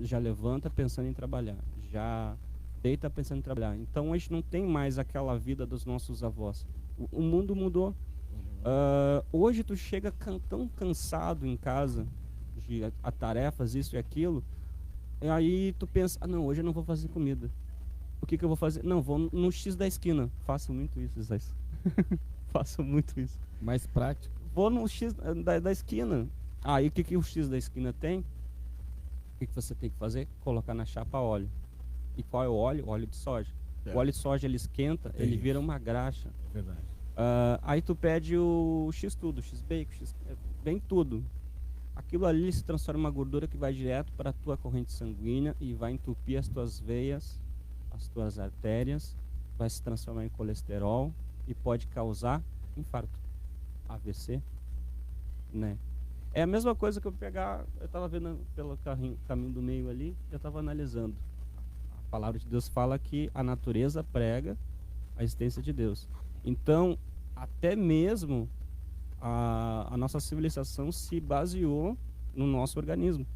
já levanta pensando em trabalhar, já deita pensando em trabalhar. Então a gente não tem mais aquela vida dos nossos avós. O mundo mudou. Hoje tu chega tão cansado em casa de tarefas, isso e aquilo, e aí tu pensa, não, hoje eu não vou fazer comida. O que eu vou fazer? Não, vou no X da esquina. Faço muito isso, Zé. Faço muito isso. Mais prático. Vou no X da esquina. Aí o que o X da esquina tem? O que você tem que fazer? Colocar na chapa óleo. E qual é o óleo? O óleo de soja. É. O óleo de soja ele esquenta, É ele isso. vira uma graxa. Verdade. Aí tu pede o X tudo, X bacon, vem tudo. Aquilo ali se transforma em uma gordura que vai direto para a tua corrente sanguínea e vai entupir as tuas veias, as tuas artérias, vai se transformar em colesterol e pode causar infarto, AVC, né? É a mesma coisa que eu estava vendo pelo caminho do meio ali, eu estava analisando. A palavra de Deus fala que a natureza prega a existência de Deus. Então, até mesmo a nossa civilização se baseou no nosso organismo.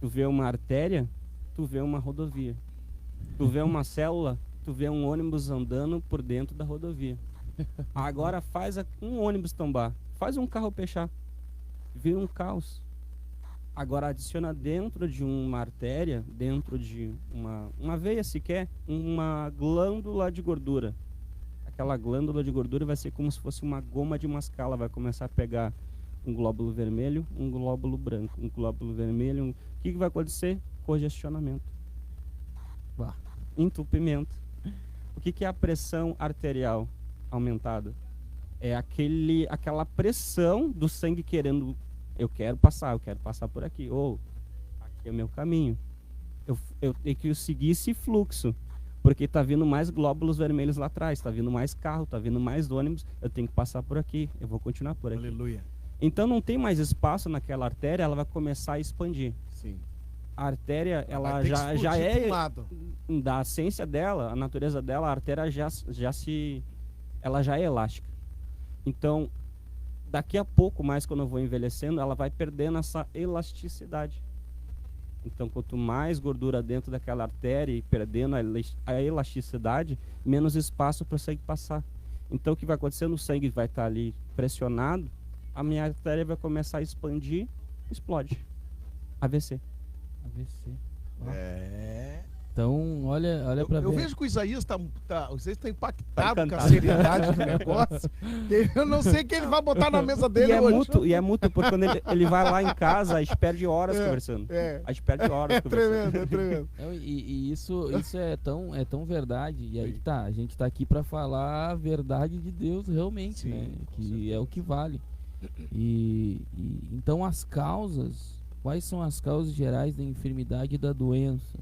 Tu vê uma artéria, tu vê uma rodovia. Tu vê uma célula, tu vê um ônibus andando por dentro da rodovia. Agora faz um ônibus tombar, faz um carro fechar, vira um caos. Agora adiciona dentro de uma artéria, dentro de uma veia sequer, uma glândula de gordura. Aquela glândula de gordura vai ser como se fosse uma goma de mascar. Ela vai começar a pegar um glóbulo vermelho, um glóbulo branco, um glóbulo vermelho. O que vai acontecer? Congestionamento. Bah. Entupimento. O que é a pressão arterial aumentada? É aquela pressão do sangue querendo, eu quero passar por aqui. Ou, aqui é o meu caminho. Eu tenho que seguir esse fluxo. Porque está vindo mais glóbulos vermelhos lá atrás, está vindo mais carro, está vindo mais ônibus, eu tenho que passar por aqui, eu vou continuar por aqui. Aleluia. Então não tem mais espaço naquela artéria, ela vai começar a expandir. Sim. A artéria, ela Vai ter que já explodir pra um é, lado. da essência dela, a natureza dela, a artéria ela já é elástica. Então, daqui a pouco mais, quando eu vou envelhecendo, ela vai perdendo essa elasticidade. Então, quanto mais gordura dentro daquela artéria e perdendo a elasticidade, menos espaço para o sangue passar. Então, o que vai acontecer? O sangue vai estar ali pressionado, a minha artéria vai começar a expandir, explode. AVC. AVC. É. Então, olha pra Eu ver. vejo que o Isaías vocês estão impactados com a encantado. seriedade do negócio. Eu não sei o que ele vai botar na mesa dele hoje. E é mútuo, porque quando ele vai lá em casa, a gente perde horas conversando. É. A gente perde horas conversando. Tremendo, é tremendo. Não, e isso é tão verdade. E aí tá, a gente tá aqui pra falar a verdade de Deus realmente, Sim, né? com Que certeza. é o que vale. Então as causas, quais são as causas gerais da enfermidade e da doença?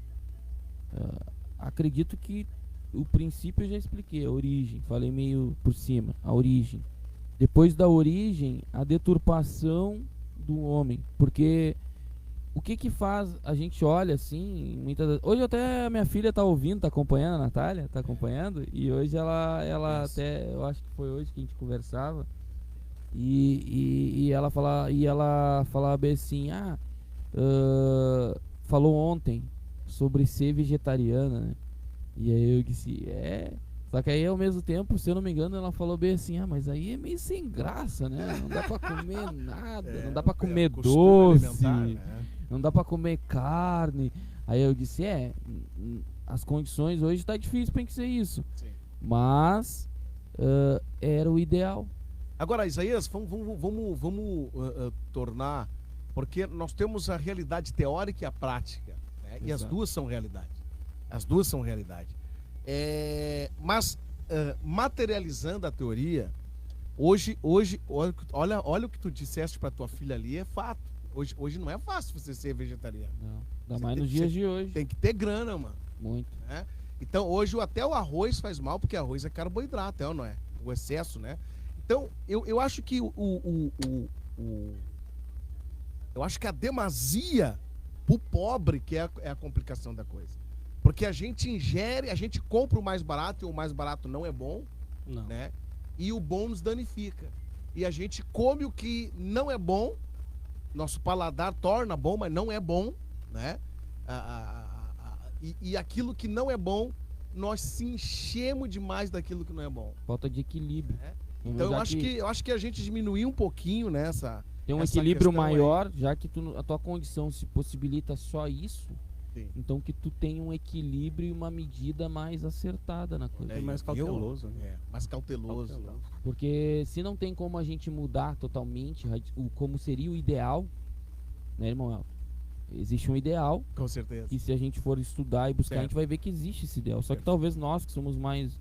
Acredito que o princípio eu já expliquei, a origem, falei meio por cima, a origem. Depois da origem, a deturpação do homem, porque o que faz, a gente olha assim, hoje até a minha filha tá ouvindo, tá acompanhando, a Natália tá acompanhando, e hoje ela até, eu acho que foi hoje que a gente conversava, e ela falava bem assim, falou ontem sobre ser vegetariana, né? E aí eu disse, só que aí ao mesmo tempo, se eu não me engano, ela falou bem assim, mas aí é meio sem graça, né? Não dá pra comer nada, não dá pra comer costume doce, alimentar, né? não dá pra comer carne. Aí eu disse, as condições hoje tá difícil pra ser isso. Sim. Mas era o ideal. Agora, Isaías, vamos tornar, porque nós temos a realidade teórica e a prática, né? E as Exato. duas são realidade. As duas são realidade. Mas materializando a teoria, hoje olha o que tu disseste para tua filha ali, é fato. Hoje não é fácil você ser vegetariano. Não, Você ainda mais tem nos que dias ser- de hoje. Tem que ter grana, mano. Muito. Né? Então hoje até o arroz faz mal, porque arroz é carboidrato, não é? O excesso, né? Então eu acho que eu acho que a demasia pro pobre que é a complicação da coisa. Porque a gente ingere, a gente compra o mais barato e o mais barato não é bom, Não. né? E o bom nos danifica. E a gente come o que não é bom, nosso paladar torna bom, mas não é bom, né? E aquilo que não é bom, nós se enchemos demais daquilo que não é bom. Falta de equilíbrio. Vamos Então eu usar acho que a gente diminuiu um pouquinho nessa. tem um essa equilíbrio questão aí. maior, já que a tua condição se possibilita só isso, Sim. então que tu tenha um equilíbrio e uma medida mais acertada na coisa. É mais cauteloso, né? Mais cauteloso. Cauteloso. Porque se não tem como a gente mudar totalmente como seria o ideal, né, irmão Elton? existe um ideal, Com certeza. e se a gente for estudar e buscar, a Certo. gente vai ver que existe esse ideal. Só que Certo. talvez nós, que somos mais,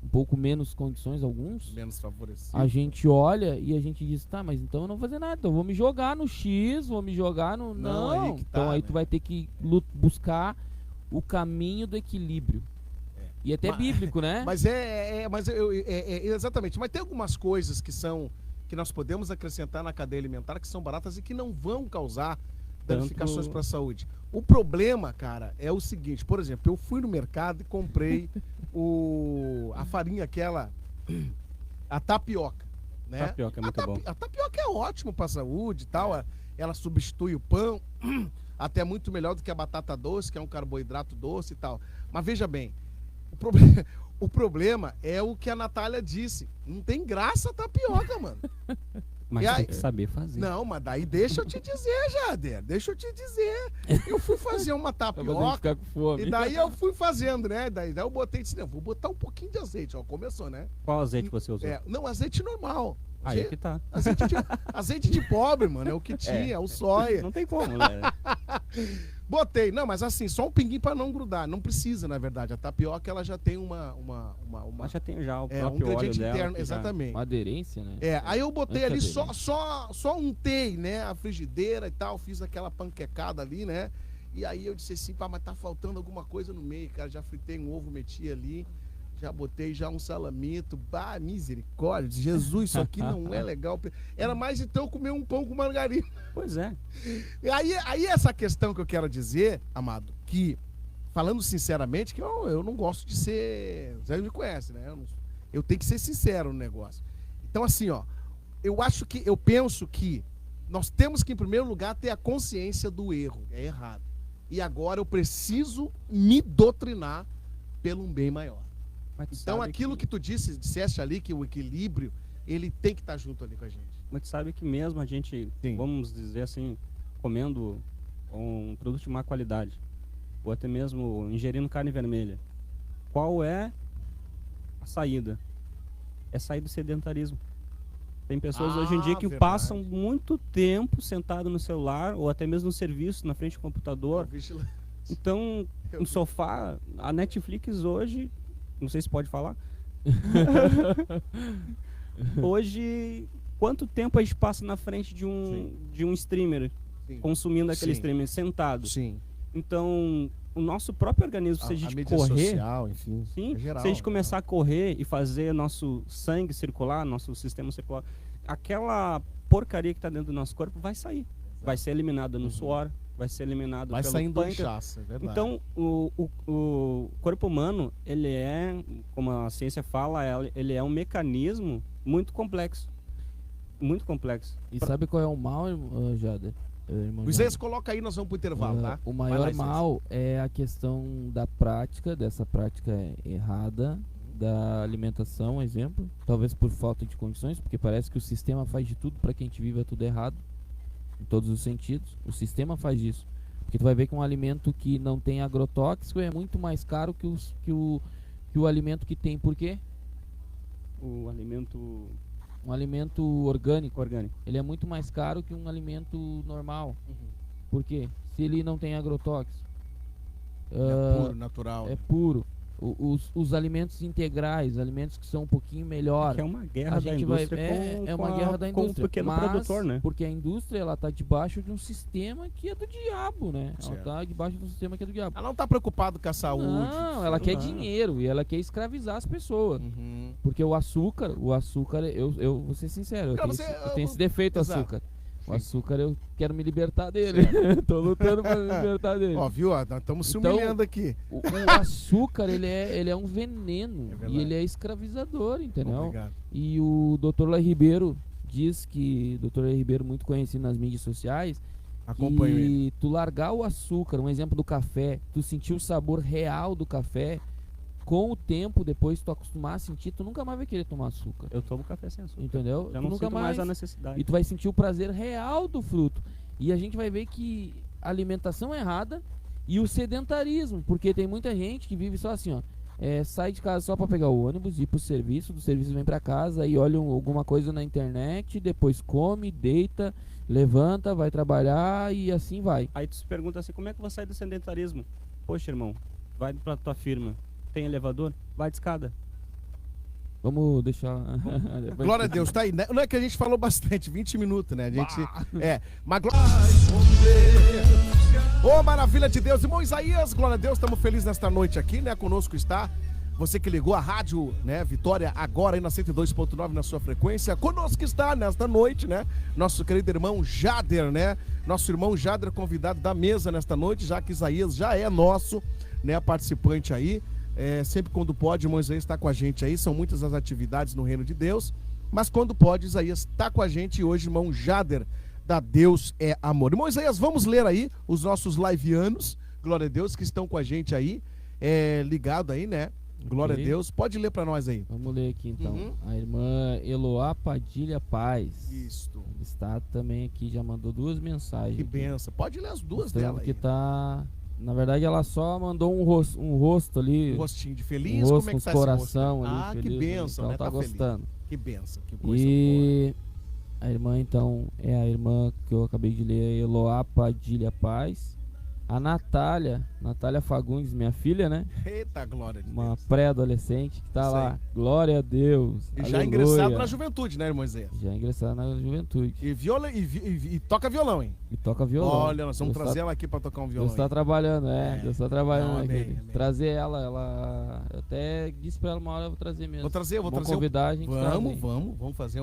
um pouco menos condições, alguns, Menos favorecido. a gente olha e a gente diz, tá, mas então eu não vou fazer nada, então eu vou me jogar no X, vou me jogar no... Não, Não, aí que tá, então aí né? tu vai ter que buscar o caminho do equilíbrio. E até Mas- bíblico, né? Mas exatamente. Mas tem algumas coisas que nós podemos acrescentar na cadeia alimentar que são baratas e que não vão causar danificações Tanto- para a saúde. O problema, cara, é o seguinte. Por exemplo, eu fui no mercado e comprei a farinha aquela, a tapioca, né? Tapioca é muito bom. A tapioca é ótimo para a saúde e tal. Ela substitui o pão, até muito melhor do que a batata doce, que é um carboidrato doce e tal. Mas veja bem, o problema é o que a Natália disse. Não tem graça a tapioca, mano. Mas E aí- tem que saber fazer. Não, mas daí deixa eu te dizer, Jader. Deixa eu te dizer. Eu fui fazer uma Pra você não tapioca. ficar com fome. E daí eu fui fazendo, né? Daí eu botei e disse, não, vou botar um pouquinho de azeite. Ó, começou, né? Qual azeite você usou? Não, azeite normal. Aí que tá. Azeite de pobre, mano. É o que tinha, é o soia. Não tem como, né? Botei. Não, mas assim, só um pinguinho pra não grudar. Não precisa, na verdade. A tapioca, ela já tem Mas já tem já o um próprio óleo ingrediente dela. interno. que já- Exatamente. Uma aderência, né? Aí eu botei ali, Antes da só untei, né, a frigideira e tal, fiz aquela panquecada ali, né, e aí eu disse assim, pá, mas tá faltando alguma coisa no meio, cara, já fritei um ovo, meti ali, já botei já um salamito, bah, misericórdia, Jesus, isso aqui não é legal, era mais então eu comer um pão com margarina. Pois é. E aí essa questão que eu quero dizer, amado, que, falando sinceramente, que eu não gosto de ser, você me conhece, né, eu tenho que ser sincero no negócio. Então assim, ó, eu penso que nós temos que, em primeiro lugar, ter a consciência do erro. É errado. E agora eu preciso me doutrinar pelo um bem maior. Mas tu Então sabe aquilo que tu disseste ali, que o equilíbrio, ele tem que estar junto ali com a gente. Mas tu sabe que mesmo a gente, Sim. vamos dizer assim, comendo um produto de má qualidade, ou até mesmo ingerindo carne vermelha, qual é a saída? É sair do sedentarismo. Tem pessoas hoje em dia que verdade. passam muito tempo sentado no celular ou até mesmo no serviço, na frente do computador. Então, Eu no vi. sofá, a Netflix hoje, não sei se pode falar. Hoje, quanto tempo a gente passa na frente de um streamer, Sim. consumindo aquele Sim. streamer sentado? Sim. Então, o nosso próprio organismo, se a gente mídia correr, social, enfim. sim, é geral, se a gente né? começar a correr e fazer nosso sangue circular, nosso sistema circular, aquela porcaria que está dentro do nosso corpo vai sair. Vai ser eliminada no suor, vai ser eliminado Vai pelo saindo do pâncreas. inchaço, é verdade. Então, o corpo humano, ele é, como a ciência fala, ele é um mecanismo muito complexo. Muito complexo. E sabe qual é o mal, Jader? Irmão O Isaías, Jader? coloca aí, nós vamos pro intervalo, tá? O Vai lá, maior Isaías. mal é a questão da prática, dessa prática errada da alimentação, exemplo. Talvez por falta de condições, porque parece que o sistema faz de tudo para que a gente viva tudo errado, em todos os sentidos. O sistema faz isso. Porque tu vai ver que um alimento que não tem agrotóxico é muito mais caro que o alimento que tem. Por quê? O alimento Um alimento orgânico, orgânico. ele é muito mais caro que um alimento normal. Uhum. Por quê? Se ele não tem agrotóxico. É puro, natural. É puro. Os alimentos integrais, alimentos que são um pouquinho melhor. Que é uma guerra A da gente vai indústria é com uma a- guerra da com o indústria, pequeno mas produtor, né? porque a indústria ela tá debaixo de um sistema que é do diabo, né? Ela Certo. tá debaixo de um sistema que é do diabo. Ela não tá preocupada com a saúde. Não, ela quer não. dinheiro e ela quer escravizar as pessoas. Uhum. Porque o açúcar, eu vou ser sincero, Cara, eu tenho esse defeito, Exato. açúcar. O Sim. açúcar eu quero me libertar dele. Tô lutando pra me libertar dele. Ó, viu? Ó, nós estamos se Então, humilhando aqui. O açúcar, ele é um veneno. É verdade. E ele é escravizador, entendeu? Obrigado. E o Dr. Lai Ribeiro diz que, Dr. Lai Ribeiro, muito conhecido nas mídias sociais, Acompanho ele. e tu largar o açúcar, um exemplo do café, tu sentir o sabor real do café, com o tempo, depois tu acostumar a sentir, tu nunca mais vai querer tomar açúcar. Eu tomo café sem açúcar. Entendeu? Já Tu não nunca sinto mais a necessidade. E tu vai sentir o prazer real do fruto. E a gente vai ver que a alimentação é errada e o sedentarismo, porque tem muita gente que vive só assim, ó. sai de casa só pra pegar o ônibus, ir pro serviço, do serviço vem pra casa, aí olha alguma coisa na internet, depois come, deita, levanta, vai trabalhar e assim vai. Aí tu se pergunta assim, como é que eu vou sair do sedentarismo? Poxa, irmão, vai pra tua firma. Tem elevador? Vai de escada. Vamos deixar. Glória a Deus, tá aí. Não é que a gente falou bastante, 20 minutos, né? A gente. Mas Ô, maravilha de Deus. Irmão Isaías, glória a Deus, estamos felizes nesta noite aqui, né? Conosco está você que ligou a rádio, né? Vitória agora aí na 102.9 na sua frequência. Conosco está nesta noite, né? Nosso querido irmão Jader, né? Nosso irmão Jader convidado da mesa nesta noite, já que Isaías já é nosso, né? Participante aí. Sempre quando pode, o irmão Isaías está com a gente aí. São muitas as atividades no reino de Deus, mas quando pode, Isaías está com a gente. E hoje, irmão Jader, da Deus é Amor. Irmão Isaías, vamos ler aí os nossos liveanos, glória a Deus, que estão com a gente aí, ligado aí, né? Glória a Deus. Pode ler para nós aí. Vamos ler aqui então. A irmã Eloá Padilha Paz. Isso. Está também aqui, já mandou 2 mensagens. Que aqui. benção. Pode ler as duas Mostrando dela aí. que tá... Na verdade, ela só mandou um rosto ali. Um rostinho de feliz, um rosto como é com que tá coração esse rosto? ali. Que feliz, benção, então né? tá feliz. gostando. Que benção, que coisa E a irmã, então, é a irmã que eu acabei de ler, Eloá Padilha Paz. A Natália Fagundes, minha filha, né? boa. Eita, glória de Uma Deus. pré-adolescente que tá Isso lá. aí. Glória a Deus. E já aleluia. ingressado na juventude, né, irmão Isaías? Já ingressada na juventude. E toca violão, hein? E toca violão. Olha, nós vamos Deus trazer tá, ela aqui para tocar um violão. Deus tá aí. trabalhando, Deus tá trabalhando Amém, aqui. amém. Trazer ela. Eu até disse pra ela uma hora, eu vou trazer mesmo. Vou trazer. Vamos convidar, a gente traz aí. Vamos fazer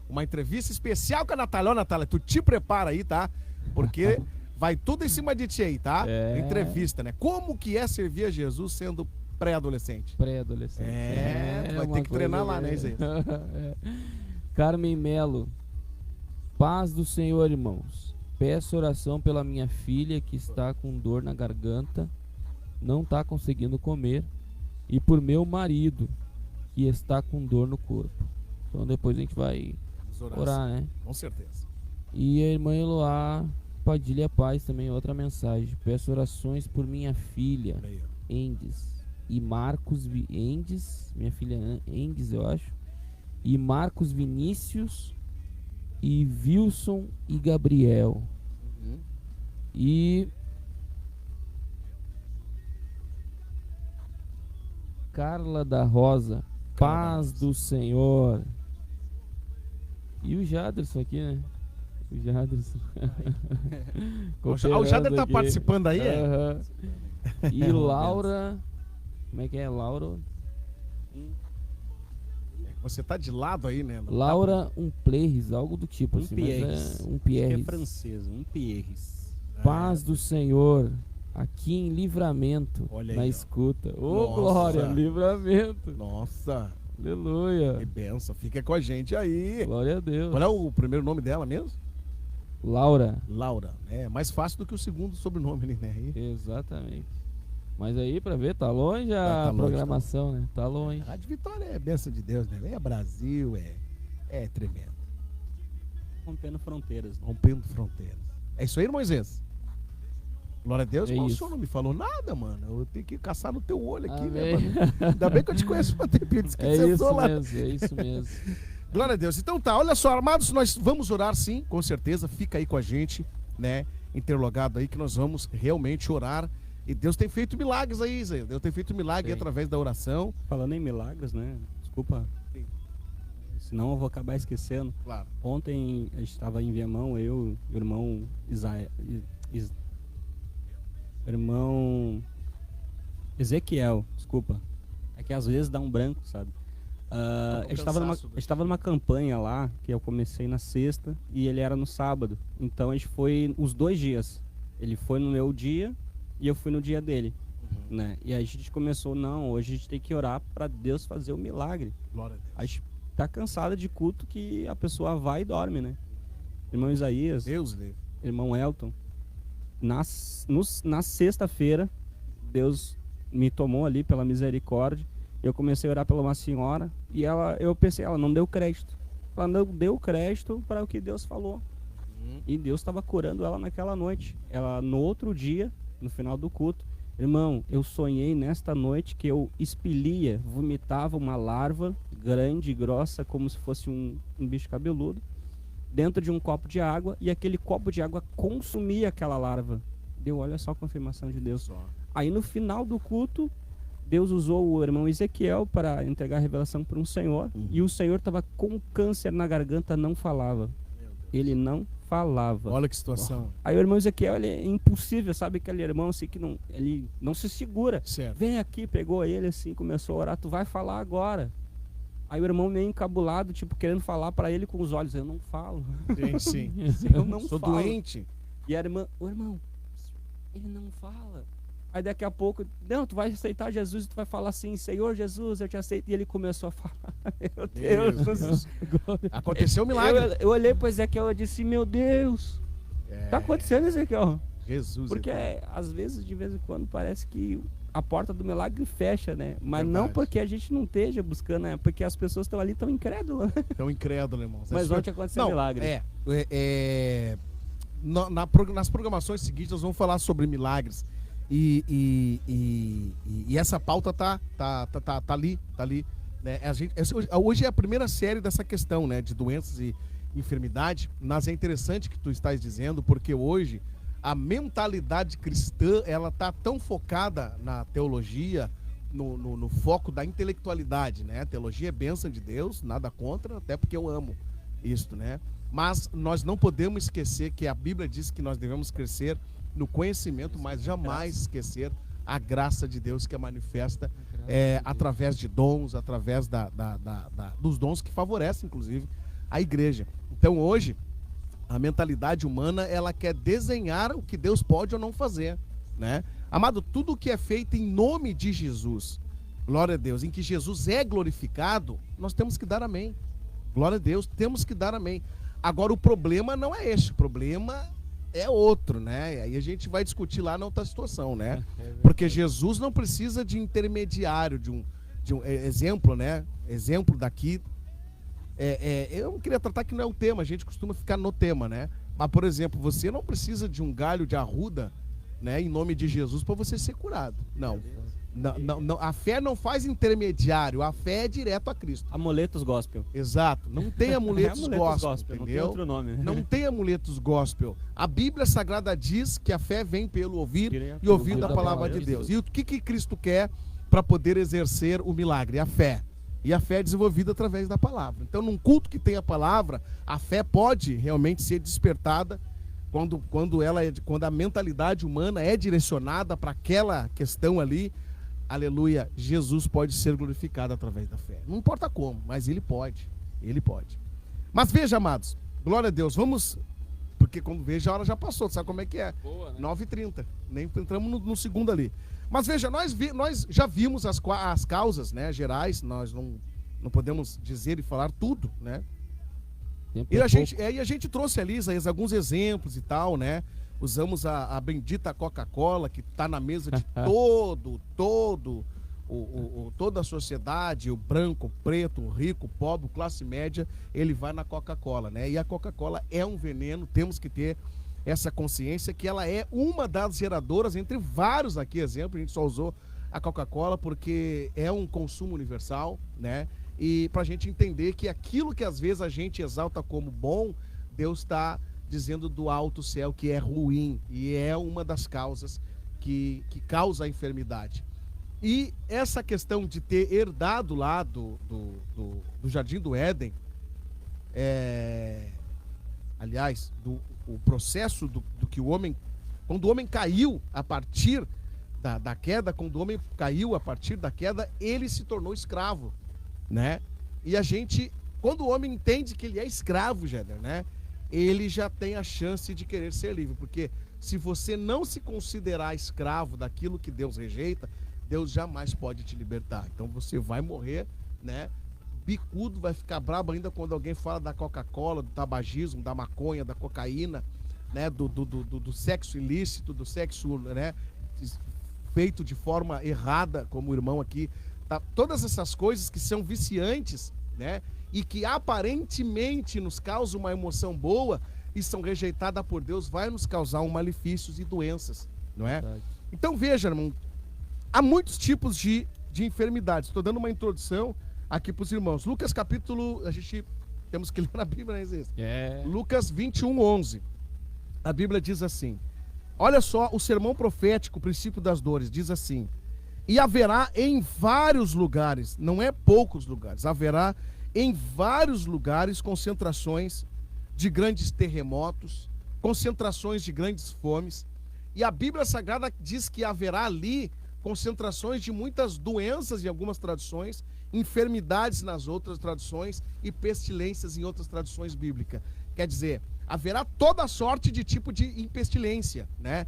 uma entrevista especial com a Natália. Ó, Natália, tu te prepara aí, tá? Porque vai tudo em cima de ti aí, tá? É. Entrevista, né? Como que é servir a Jesus sendo pré-adolescente? Pré-adolescente. Tu vai uma ter que treinar coisa, lá, né, Isaías? Carmen Melo. Paz do Senhor, irmãos. Peço oração pela minha filha que está com dor na garganta, não está conseguindo comer, e por meu marido que está com dor no corpo. Então depois a gente vai Vamos orar, né? Com certeza. E a irmã Eloá Padilha Paz também, outra mensagem. Peço orações por minha filha Olha aí, ó. Endes e Marcos Endes, minha filha Endes, eu acho, e Marcos Vinícius e Wilson e Gabriel. E Carla da Rosa, paz do Senhor. E o Jaderson aqui, né? O Jaderson. O Jader tá participando aí, é? Aham. E Laura. Como é que é? Laura? Você tá de lado aí, né? Não Laura Playres, algo do tipo assim. Mas Pierres. é um Acho que é Pierres. francês, Pierres. Paz do Senhor. Aqui em Livramento. Olha aí, na ó. escuta. Ô, Nossa. glória, Livramento. Nossa, que Aleluia. benção. Fica com a gente aí. Glória a Deus. Qual é o primeiro nome dela mesmo? Laura. Laura. É mais fácil do que o segundo sobrenome ali, né? Aí. Exatamente. Mas aí, pra ver, tá longe a Tá longe, programação, né? Tá longe. A Rádio Vitória é bênção de Deus, né? É Brasil, é tremendo. Rompendo fronteiras. Né? Rompendo fronteiras. É isso aí, Moisés? Glória a Deus. É Mas o isso. senhor não me falou nada, mano. Eu tenho que caçar no teu olho aqui, né, Amém. mano? Ainda bem que eu te conheço há tempinho. Diz que É você isso lá. mesmo, é isso mesmo. Glória a Deus. Então tá, olha só, amados, nós vamos orar sim, com certeza. Fica aí com a gente, né? Interlogado aí que nós vamos realmente orar. E Deus tem feito milagres aí, Zé. Deus tem feito milagre Sim. através da oração. Falando em milagres, né? Desculpa. Sim. Senão eu vou acabar esquecendo. Claro. Ontem a gente estava em Viamão, eu e o irmão irmão Ezequiel, desculpa. É que às vezes dá um branco, sabe? A gente estava numa campanha lá, que eu comecei na sexta e ele era no sábado. Então a gente foi os 2 dias. Ele foi no meu dia e eu fui no dia dele. Né? E aí a gente começou, não, hoje a gente tem que orar para Deus fazer o milagre. Glória a Deus. A gente tá cansado de culto que a pessoa vai e dorme, né? Irmão Isaías, Deus livre. irmão Elton, na sexta-feira, Deus me tomou ali pela misericórdia. Eu comecei a orar pela uma senhora e eu pensei, ela não deu crédito. Ela não deu crédito para o que Deus falou. E Deus estava curando ela naquela noite. Ela, no outro dia, no final do culto, Irmão, eu sonhei nesta noite que eu expelia, vomitava uma larva grande e grossa, como se fosse um bicho cabeludo, dentro de um copo de água, e aquele copo de água consumia aquela larva. Deu, olha só a confirmação de Deus. Aí no final do culto, Deus usou o irmão Ezequiel para entregar a revelação para um senhor, e o senhor estava com câncer na garganta, não falava. Ele não falava. Olha que situação. Aí o irmão Ezequiel, ele é impossível, sabe? Aquele irmão assim que não, ele não se segura. Certo. Vem aqui, pegou ele assim, começou a orar, tu vai falar agora. Aí o irmão meio encabulado, tipo, querendo falar para ele com os olhos. Eu não falo. Gente, sim. Eu não Sou falo. doente. E a irmã, ô irmão, ele não fala. Aí daqui a pouco, não, tu vai aceitar Jesus e tu vai falar assim, Senhor Jesus, eu te aceito. E ele começou a falar, meu Deus. Deus. Aconteceu um milagre. Eu olhei pro Ezequiel e disse, meu Deus, tá acontecendo, Ezequiel? Jesus. Porque às vezes, de vez em quando, parece que a porta do milagre fecha, né? Mas não Verdade. porque a gente não esteja buscando, né? Porque as pessoas estão ali tão incrédulas. Tão incrédulo, irmão. Mas ontem aconteceu um milagre. Nas programações seguintes nós vamos falar sobre milagres. E essa pauta tá ali, né? Hoje é a primeira série dessa questão, né, de doenças e enfermidade. Mas é interessante que tu estás dizendo, porque hoje a mentalidade cristã, ela tá tão focada na teologia, no foco da intelectualidade, né? Teologia é bênção de Deus, nada contra, até porque eu amo isto, né? Mas nós não podemos esquecer que a Bíblia diz que nós devemos crescer no conhecimento, mas jamais esquecer a graça de Deus que é manifesta através de dons, através dos dons que favorecem, inclusive, a igreja. Então, hoje, a mentalidade humana, ela quer desenhar o que Deus pode ou não fazer, né? Amado, tudo que é feito em nome de Jesus, glória a Deus, em que Jesus é glorificado, nós temos que dar amém. Glória a Deus, temos que dar amém. Agora, o problema não é este, o problema é outro, né? Aí a gente vai discutir lá na outra situação, né? Porque Jesus não precisa de intermediário, de um exemplo, né? Exemplo daqui. Eu não queria tratar que não é o tema, a gente costuma ficar no tema, né? Mas, por exemplo, você não precisa de um galho de arruda, né? Em nome de Jesus para você ser curado. Não. Não, a fé não faz intermediário, a fé é direto a Cristo. Amuletos gospel. Exato, não tem amuletos gospel, não tem entendeu? outro nome, né? Não tem amuletos gospel. A Bíblia Sagrada diz que a fé vem pelo ouvir e ouvir da palavra de Deus. E o que Cristo quer para poder exercer o milagre? A fé. E a fé é desenvolvida através da palavra. Então, num culto que tem a palavra, a fé pode realmente ser despertada quando a mentalidade humana é direcionada para aquela questão ali. Aleluia, Jesus pode ser glorificado através da fé. Não importa como, mas ele pode. Ele pode. Mas veja, amados, glória a Deus, vamos... Porque quando veja, a hora já passou, sabe como é que é? Boa, né? 9h30, nem entramos no segundo ali. Mas veja, nós já vimos as causas, né, gerais, nós não podemos dizer e falar tudo, né? Tempo E é a gente trouxe ali, Isaías, alguns exemplos e tal, né? Usamos a bendita Coca-Cola, que está na mesa de toda a sociedade, o branco, o preto, o rico, o pobre, classe média, ele vai na Coca-Cola, né? E a Coca-Cola é um veneno, temos que ter essa consciência que ela é uma das geradoras, entre vários aqui exemplos, a gente só usou a Coca-Cola porque é um consumo universal, né? E para a gente entender que aquilo que às vezes a gente exalta como bom, Deus está dizendo do alto céu que é ruim, e é uma das causas que causa a enfermidade. E essa questão de ter herdado lá do Jardim do Éden, aliás, o processo do que o homem, quando o homem caiu a partir da queda, quando o homem caiu a partir da queda, ele se tornou escravo, né? E a gente, quando o homem entende que ele é escravo, Jéder, né? Ele já tem a chance de querer ser livre, porque se você não se considerar escravo daquilo que Deus rejeita, Deus jamais pode te libertar. Então você vai morrer, né? Bicudo, vai ficar brabo ainda quando alguém fala da Coca-Cola, do tabagismo, da maconha, da cocaína, né? Do sexo ilícito, do sexo, né? Feito de forma errada, como o irmão aqui. Tá? Todas essas coisas que são viciantes, né? E que aparentemente nos causam uma emoção boa e são rejeitadas por Deus, vai nos causar malefícios e doenças, não é? Verdade. Então veja, irmão, há muitos tipos de enfermidades. Estou dando uma introdução aqui para os irmãos. Lucas capítulo, a gente temos que ler na Bíblia, né, Zé? Lucas 21:11. A Bíblia diz assim, olha só o sermão profético, o princípio das dores, diz assim, e haverá em vários lugares, não é poucos lugares, haverá em vários lugares concentrações de grandes terremotos, concentrações de grandes fomes, e a Bíblia Sagrada diz que haverá ali concentrações de muitas doenças em algumas traduções, enfermidades nas outras traduções e pestilências em outras traduções bíblicas. Quer dizer, haverá toda sorte de tipo de pestilência, né?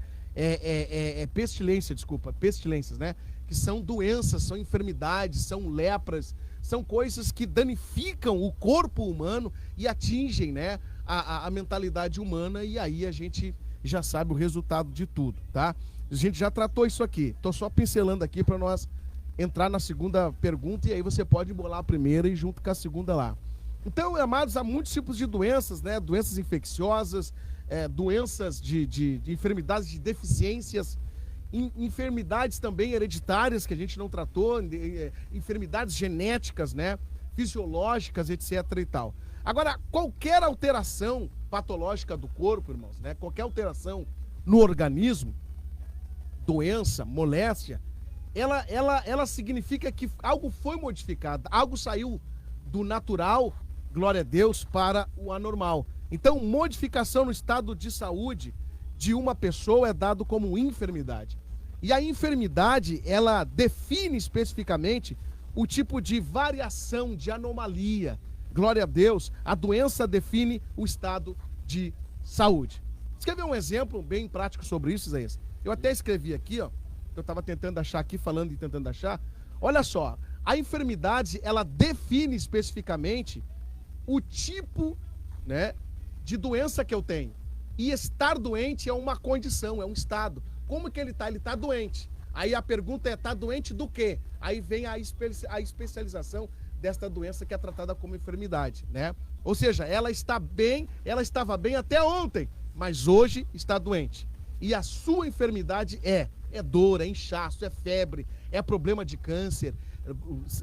Pestilências, né? Que são doenças, são enfermidades, são lepras, são coisas que danificam o corpo humano e atingem, né, a mentalidade humana, e aí a gente já sabe o resultado de tudo, tá? A gente já tratou isso aqui, estou só pincelando aqui para nós entrar na segunda pergunta, e aí você pode bolar a primeira e junto com a segunda lá. Então, amados, há muitos tipos de doenças, né? Doenças infecciosas, doenças de enfermidades, de deficiências, enfermidades também hereditárias que a gente não tratou, enfermidades genéticas, né? Fisiológicas, etc. e tal. Agora, qualquer alteração patológica do corpo, irmãos, né? Qualquer alteração no organismo, doença, moléstia, ela significa que algo foi modificado, algo saiu do natural, glória a Deus, para o anormal. Então, modificação no estado de saúde de uma pessoa é dado como enfermidade. E a enfermidade, ela define especificamente o tipo de variação, de anomalia. Glória a Deus, a doença define o estado de saúde. Você quer ver um exemplo bem prático sobre isso, Isaías? Eu até escrevi aqui, ó, eu estava tentando achar aqui, falando e tentando achar. Olha só, a enfermidade, ela define especificamente o tipo, né, de doença que eu tenho. E estar doente é uma condição, é um estado. Como que ele está? Ele está doente. Aí a pergunta é, está doente do quê? Aí vem a especialização desta doença que é tratada como enfermidade, né? Ou seja, ela está bem, ela estava bem até ontem, mas hoje está doente. E a sua enfermidade é dor, é inchaço, é febre, é problema de câncer.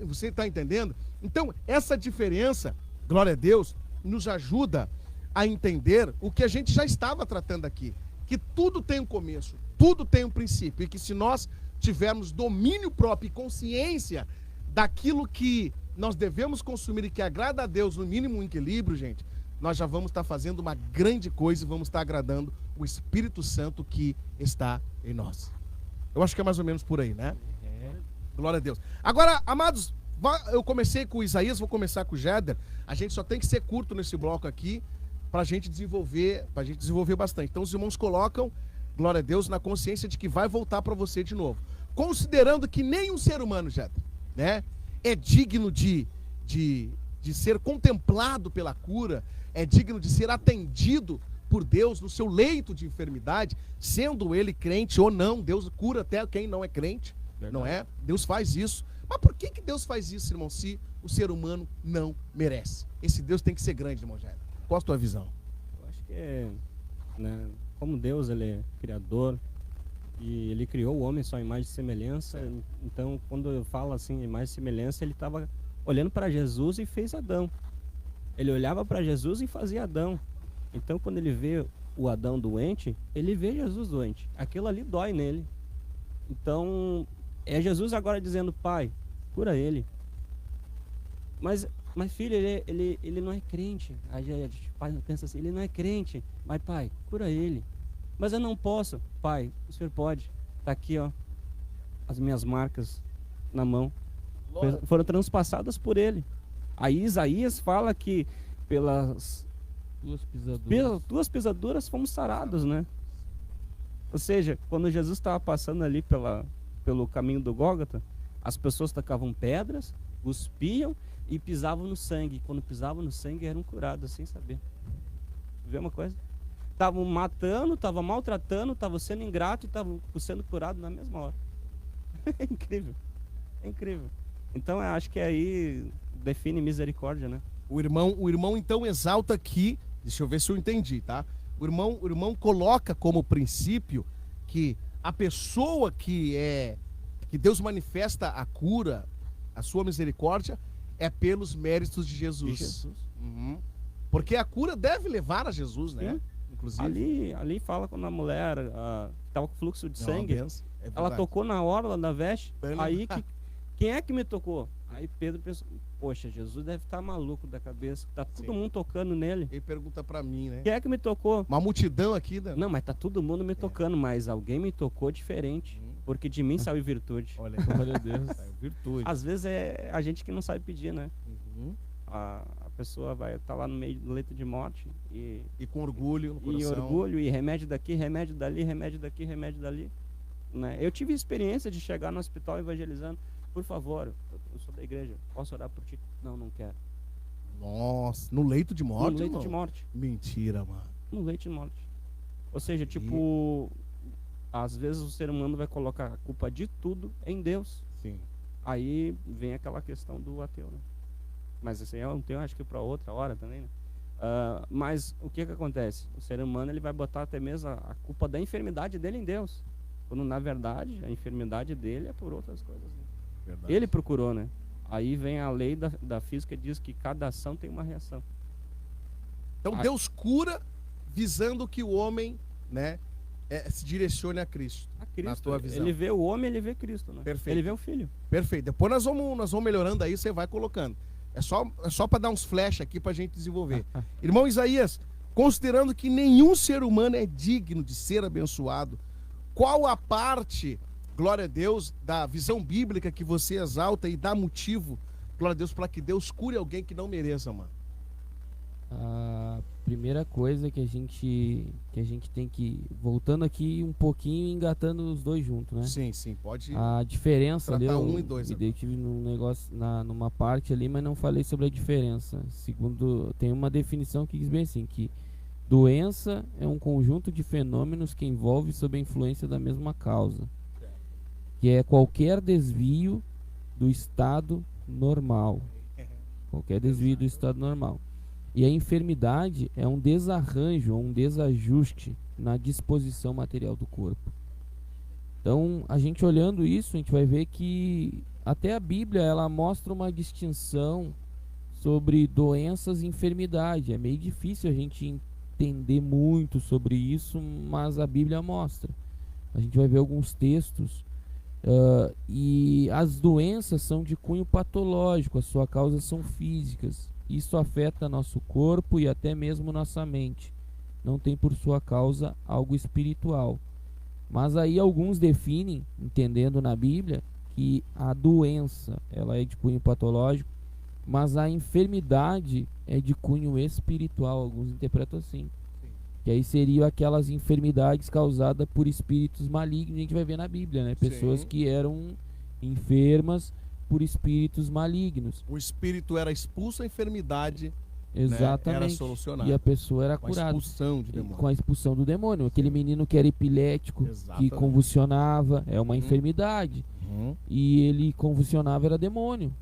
Você está entendendo? Então, essa diferença, glória a Deus, nos ajuda a entender o que a gente já estava tratando aqui. Que tudo tem um começo, tudo tem um princípio. E que se nós tivermos domínio próprio e consciência daquilo que nós devemos consumir e que agrada a Deus, no mínimo um equilíbrio, gente, nós já vamos estar fazendo uma grande coisa e vamos estar agradando o Espírito Santo que está em nós. Eu acho que é mais ou menos por aí, né? Glória a Deus. Agora, amados, eu comecei com o Isaías, vou começar com o Jéder. A gente só tem que ser curto nesse bloco aqui para a gente desenvolver bastante. Então os irmãos colocam, glória a Deus, na consciência de que vai voltar para você de novo. Considerando que nenhum ser humano, Jéder, né, é digno de ser contemplado pela cura, é digno de ser atendido por Deus no seu leito de enfermidade, sendo ele crente ou não. Deus cura até quem não é crente, verdade, não é? Deus faz isso. Mas por que Deus faz isso, irmão, se o ser humano não merece? Esse Deus tem que ser grande, irmão Jair. Qual a tua visão? Eu acho que né, como Deus, ele é criador e ele criou o homem só em imagem e semelhança. Então, quando eu falo assim, imagem e semelhança, ele estava olhando para Jesus e fez Adão. Ele olhava para Jesus e fazia Adão. Então, quando ele vê o Adão doente, ele vê Jesus doente. Aquilo ali dói nele. Então, é Jesus agora dizendo, Pai, cura ele. Mas filho, ele não é crente. Aí a gente pensa assim, ele não é crente. Mas, Pai, cura ele. Mas eu não posso. Pai, o senhor pode. Está aqui, ó, as minhas marcas na mão. Foram transpassadas por ele. Aí Isaías fala que pelas duas pisaduras fomos sarados, né? Ou seja, quando Jesus estava passando ali pelo caminho do Gólgota, as pessoas tacavam pedras, cuspiam e pisavam no sangue. Quando pisavam no sangue eram curadas sem saber. Vê uma coisa? Estavam matando, estavam maltratando, estavam sendo ingrato e estavam sendo curados na mesma hora. É incrível. É incrível. Então eu acho que aí define misericórdia, né? O irmão então exalta aqui, deixa eu ver se eu entendi, tá? O irmão coloca como princípio que a pessoa que que Deus manifesta a cura, a sua misericórdia, é pelos méritos de Jesus. Uhum. Porque a cura deve levar a Jesus, né? Sim. Inclusive. Ali fala quando a mulher estava com fluxo de É uma sangue, benção, é ela verdade. tocou na orla da veste, Ele- aí quem é que me tocou? Aí Pedro pensou, poxa, Jesus deve estar maluco da cabeça, tá todo Sim. mundo tocando nele. Ele pergunta pra mim, né? Quem é que me tocou? Uma multidão aqui, né? Não, mas tá todo mundo me tocando, mas alguém me tocou diferente, porque de mim saiu virtude. Olha, Glória a Deus. é virtude. Às vezes é a gente que não sabe pedir, né? Uhum. A pessoa vai estar lá no meio do leito de morte E com orgulho no e coração. orgulho, e remédio daqui, remédio dali, remédio daqui, remédio dali. Né? Eu tive experiência de chegar no hospital evangelizando. Por favor, eu sou da igreja, posso orar por ti? Não, não quero. Nossa, no leito de morte, no leito irmão? de morte. Mentira, mano. No leito de morte. Ou seja, tipo, às vezes o ser humano vai colocar a culpa de tudo em Deus. Sim. Aí vem aquela questão do ateu, né? Mas isso aí é um tema, acho que para outra hora também, né? Mas o que acontece? O ser humano ele vai botar até mesmo a culpa da enfermidade dele em Deus. Quando na verdade a enfermidade dele é por outras coisas. Né? Verdade. Ele procurou, né? Aí vem a lei da física que diz que cada ação tem uma reação. Então Deus cura visando que o homem, né, se direcione a Cristo. A Cristo, Na tua visão. ele vê o homem, ele vê Cristo, né? Perfeito. Ele vê o Filho. Perfeito. Depois nós vamos melhorando aí, você vai colocando. É só para dar uns flash aqui pra gente desenvolver. Irmão Isaías, considerando que nenhum ser humano é digno de ser abençoado, qual a parte, glória a Deus, da visão bíblica que você exalta e dá motivo, glória a Deus, para que Deus cure alguém que não mereça, mano? A primeira coisa que a gente tem que, voltando aqui um pouquinho e engatando os dois juntos, né? Sim, pode. A diferença ali, Tratar eu um e dois me agora. detive num negócio, numa parte ali, mas não falei sobre a diferença. Segundo, tem uma definição que diz bem assim, que doença é um conjunto de fenômenos que envolve sob a influência da mesma causa, que é qualquer desvio do estado normal. Qualquer desvio do estado normal. E a enfermidade é um desarranjo, um desajuste na disposição material do corpo. Então, a gente olhando isso, a gente vai ver que até a Bíblia ela mostra uma distinção sobre doenças e enfermidade. É meio difícil a gente entender muito sobre isso, mas a Bíblia mostra. A gente vai ver alguns textos e as doenças são de cunho patológico, as suas causas são físicas. Isso afeta nosso corpo e até mesmo nossa mente. Não tem por sua causa algo espiritual. Mas aí alguns definem, entendendo na Bíblia, que a doença ela é de cunho patológico, mas a enfermidade é de cunho espiritual. Alguns interpretam assim. Que aí seriam aquelas enfermidades causadas por espíritos malignos. A gente vai ver na Bíblia, né? Pessoas Sim. que eram enfermas por espíritos malignos. O espírito era expulso, a enfermidade Exatamente. era solucionada. E a pessoa era com a curada. expulsão de E demônio. com a expulsão do demônio. Aquele menino que era epilético, Exatamente. que convulsionava, é uma enfermidade. Uhum. E ele convulsionava, era demônio.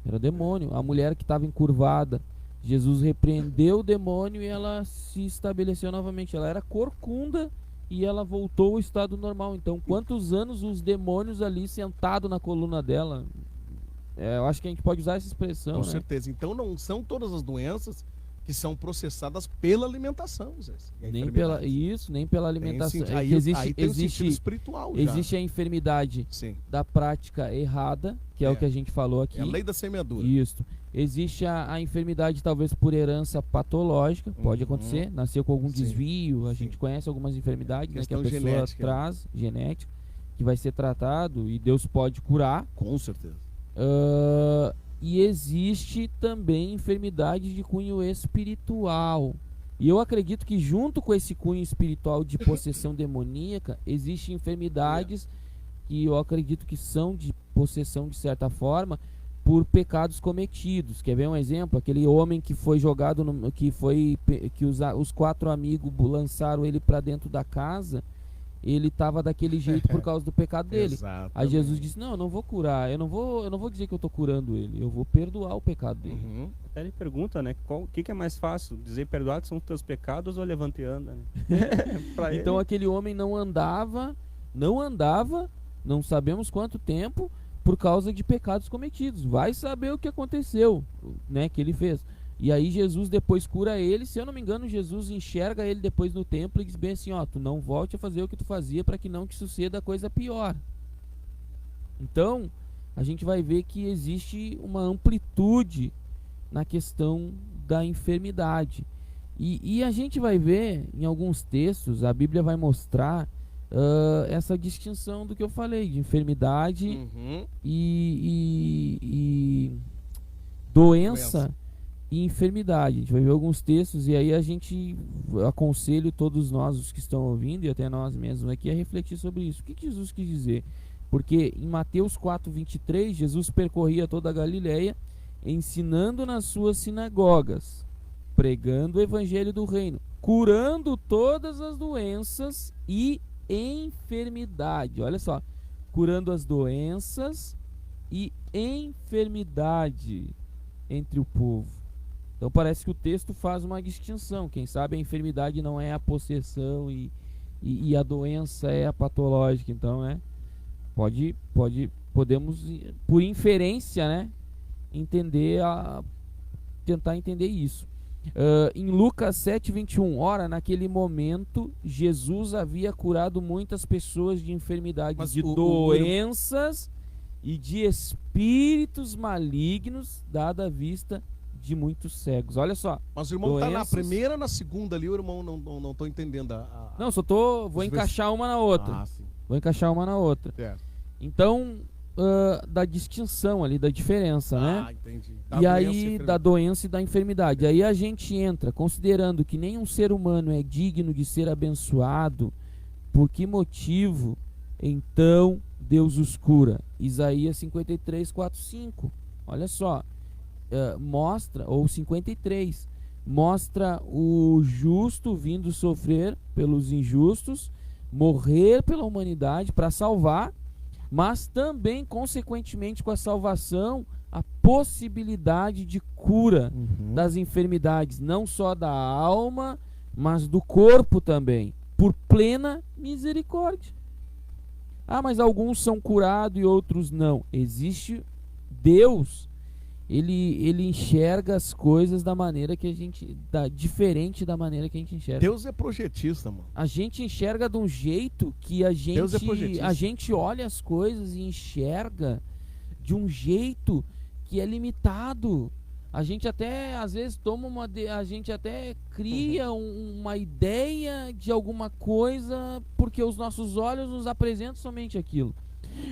Era demônio. A mulher que estava encurvada, Jesus repreendeu o demônio e ela se estabeleceu novamente. Ela era corcunda e ela voltou ao estado normal. Então, quantos anos os demônios ali sentados na coluna dela? Eu acho que a gente pode usar essa expressão, Com né? certeza. Então não são todas as doenças que são processadas pela alimentação, Zé. E a Nem enfermidade. pela isso, nem pela alimentação. Tem, É aí, que existe, aí tem um sentido existe, espiritual já. existe a enfermidade Sim. da prática errada, que é o que a gente falou aqui. É a lei da semeadura. Isso. Existe a enfermidade talvez por herança patológica, pode Uhum. acontecer, nasceu com algum Sim. desvio, a Sim. gente conhece algumas enfermidades, né, que a Questão pessoa genética, né? traz, genética, que vai ser tratado e Deus pode curar. Com certeza. E existe também enfermidade de cunho espiritual. E eu acredito que junto com esse cunho espiritual de possessão demoníaca, existem enfermidades que eu acredito que são de possessão de certa forma por pecados cometidos. Quer ver um exemplo? Aquele homem que foi jogado que os 4 amigos lançaram ele para dentro da casa, ele estava daquele jeito por causa do pecado dele. Exatamente. Aí Jesus disse: "Não, eu não vou curar, eu não vou dizer que eu estou curando ele, eu vou perdoar o pecado dele." Uhum. Até ele pergunta, né? O que é mais fácil? Dizer perdoados são os teus pecados ou levante e anda, né? Pra Então ele, aquele homem não andava não sabemos quanto tempo, por causa de pecados cometidos. Vai saber o que aconteceu, né, que ele fez. E aí Jesus depois cura ele. Se eu não me engano, Jesus enxerga ele depois no templo e diz bem assim, ó, tu não volte a fazer o que tu fazia para que não te suceda coisa pior. Então, a gente vai ver que existe uma amplitude na questão da enfermidade. E a gente vai ver em alguns textos, a Bíblia vai mostrar essa distinção do que eu falei, de enfermidade Uhum. e doença e enfermidade. A gente vai ver alguns textos e aí aconselho todos nós, os que estão ouvindo, e até nós mesmos aqui, a refletir sobre isso. O que Jesus quis dizer? Porque em Mateus 4:23, Jesus percorria toda a Galileia, ensinando nas suas sinagogas, pregando o evangelho do reino, curando todas as doenças e enfermidade. Olha só, curando as doenças e enfermidade entre o povo. Então parece que o texto faz uma distinção. Quem sabe a enfermidade não é a possessão e a doença é a patológica. Então, né, podemos, por inferência, né, tentar entender isso. Em Lucas 7:21, ora, naquele momento Jesus havia curado muitas pessoas de enfermidades, Mas de doenças e de espíritos malignos, dada a vista de muitos cegos. Olha só. Mas o irmão tá na Doenças. primeira, na segunda ali, o irmão não tô entendendo Não, vou Os encaixar uma na outra. Ah, sim. Vou encaixar uma na outra. Certo. Então, da distinção ali, da diferença, né? Entendi. E aí, da doença e da enfermidade. Aí a gente entra, considerando que nenhum ser humano é digno de ser abençoado, por que motivo, então, Deus os cura? Isaías 53:4-5. Olha só. Mostra, ou 53, mostra o justo vindo sofrer pelos injustos, morrer pela humanidade para salvar, mas também, consequentemente, com a salvação, a possibilidade de cura das enfermidades, não só da alma, mas do corpo também, por plena misericórdia. Ah, mas alguns são curados e outros não. Existe Deus, ele enxerga as coisas da maneira que diferente da maneira que a gente enxerga. Deus é projetista, mano. A gente enxerga de um jeito que Deus é projetista. a gente olha as coisas e enxerga de um jeito que é limitado. A gente até às vezes a gente até cria uma ideia de alguma coisa porque os nossos olhos nos apresentam somente aquilo.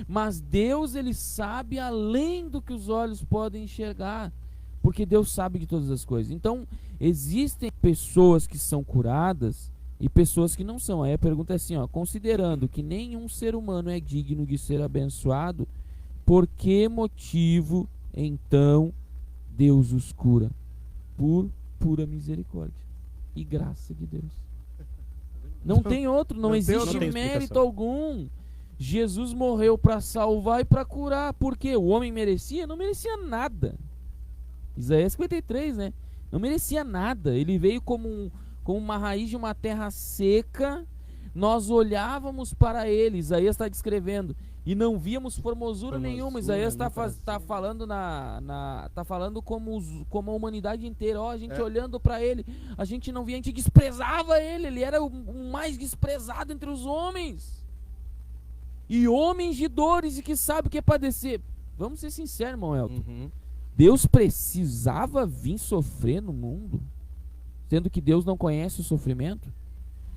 Mas Deus, ele sabe além do que os olhos podem enxergar, porque Deus sabe de todas as coisas. Então, existem pessoas que são curadas e pessoas que não são. Aí a pergunta é assim, ó, considerando que nenhum ser humano é digno de ser abençoado, por que motivo, então, Deus os cura? Por pura misericórdia e graça de Deus. Não tem outro, não existe outra mérito explicação. algum. Jesus morreu para salvar e para curar. Por quê? O homem merecia? Não merecia nada. Isaías 53, né? Não merecia nada. Ele veio como uma raiz de uma terra seca. Nós olhávamos para ele. Isaías está descrevendo. E não víamos formosura nenhuma. Isaías está falando tá falando como a humanidade inteira. Ó, a gente olhando para ele, a gente não via, a gente desprezava ele. Ele era o mais desprezado entre os homens. E homens de dores e que sabe o que é padecer. Vamos ser sinceros, irmão Elton. Deus precisava vir sofrer no mundo, sendo que Deus não conhece o sofrimento.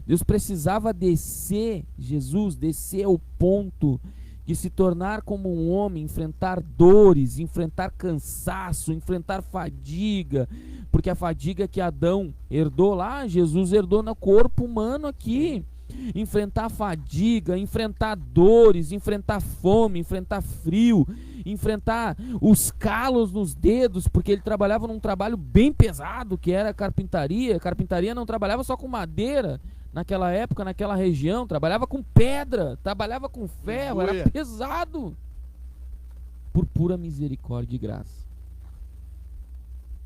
Deus precisava descer, Jesus descer ao ponto de se tornar como um homem, enfrentar dores, enfrentar cansaço, enfrentar fadiga, porque a fadiga que Adão herdou lá, Jesus herdou no corpo humano aqui. Enfrentar fadiga, enfrentar dores, enfrentar fome, enfrentar frio, enfrentar os calos nos dedos, porque ele trabalhava num trabalho bem pesado, que era a carpintaria. A carpintaria não trabalhava só com madeira naquela época, naquela região, trabalhava com pedra, trabalhava com ferro, era pesado. Por pura misericórdia e graça.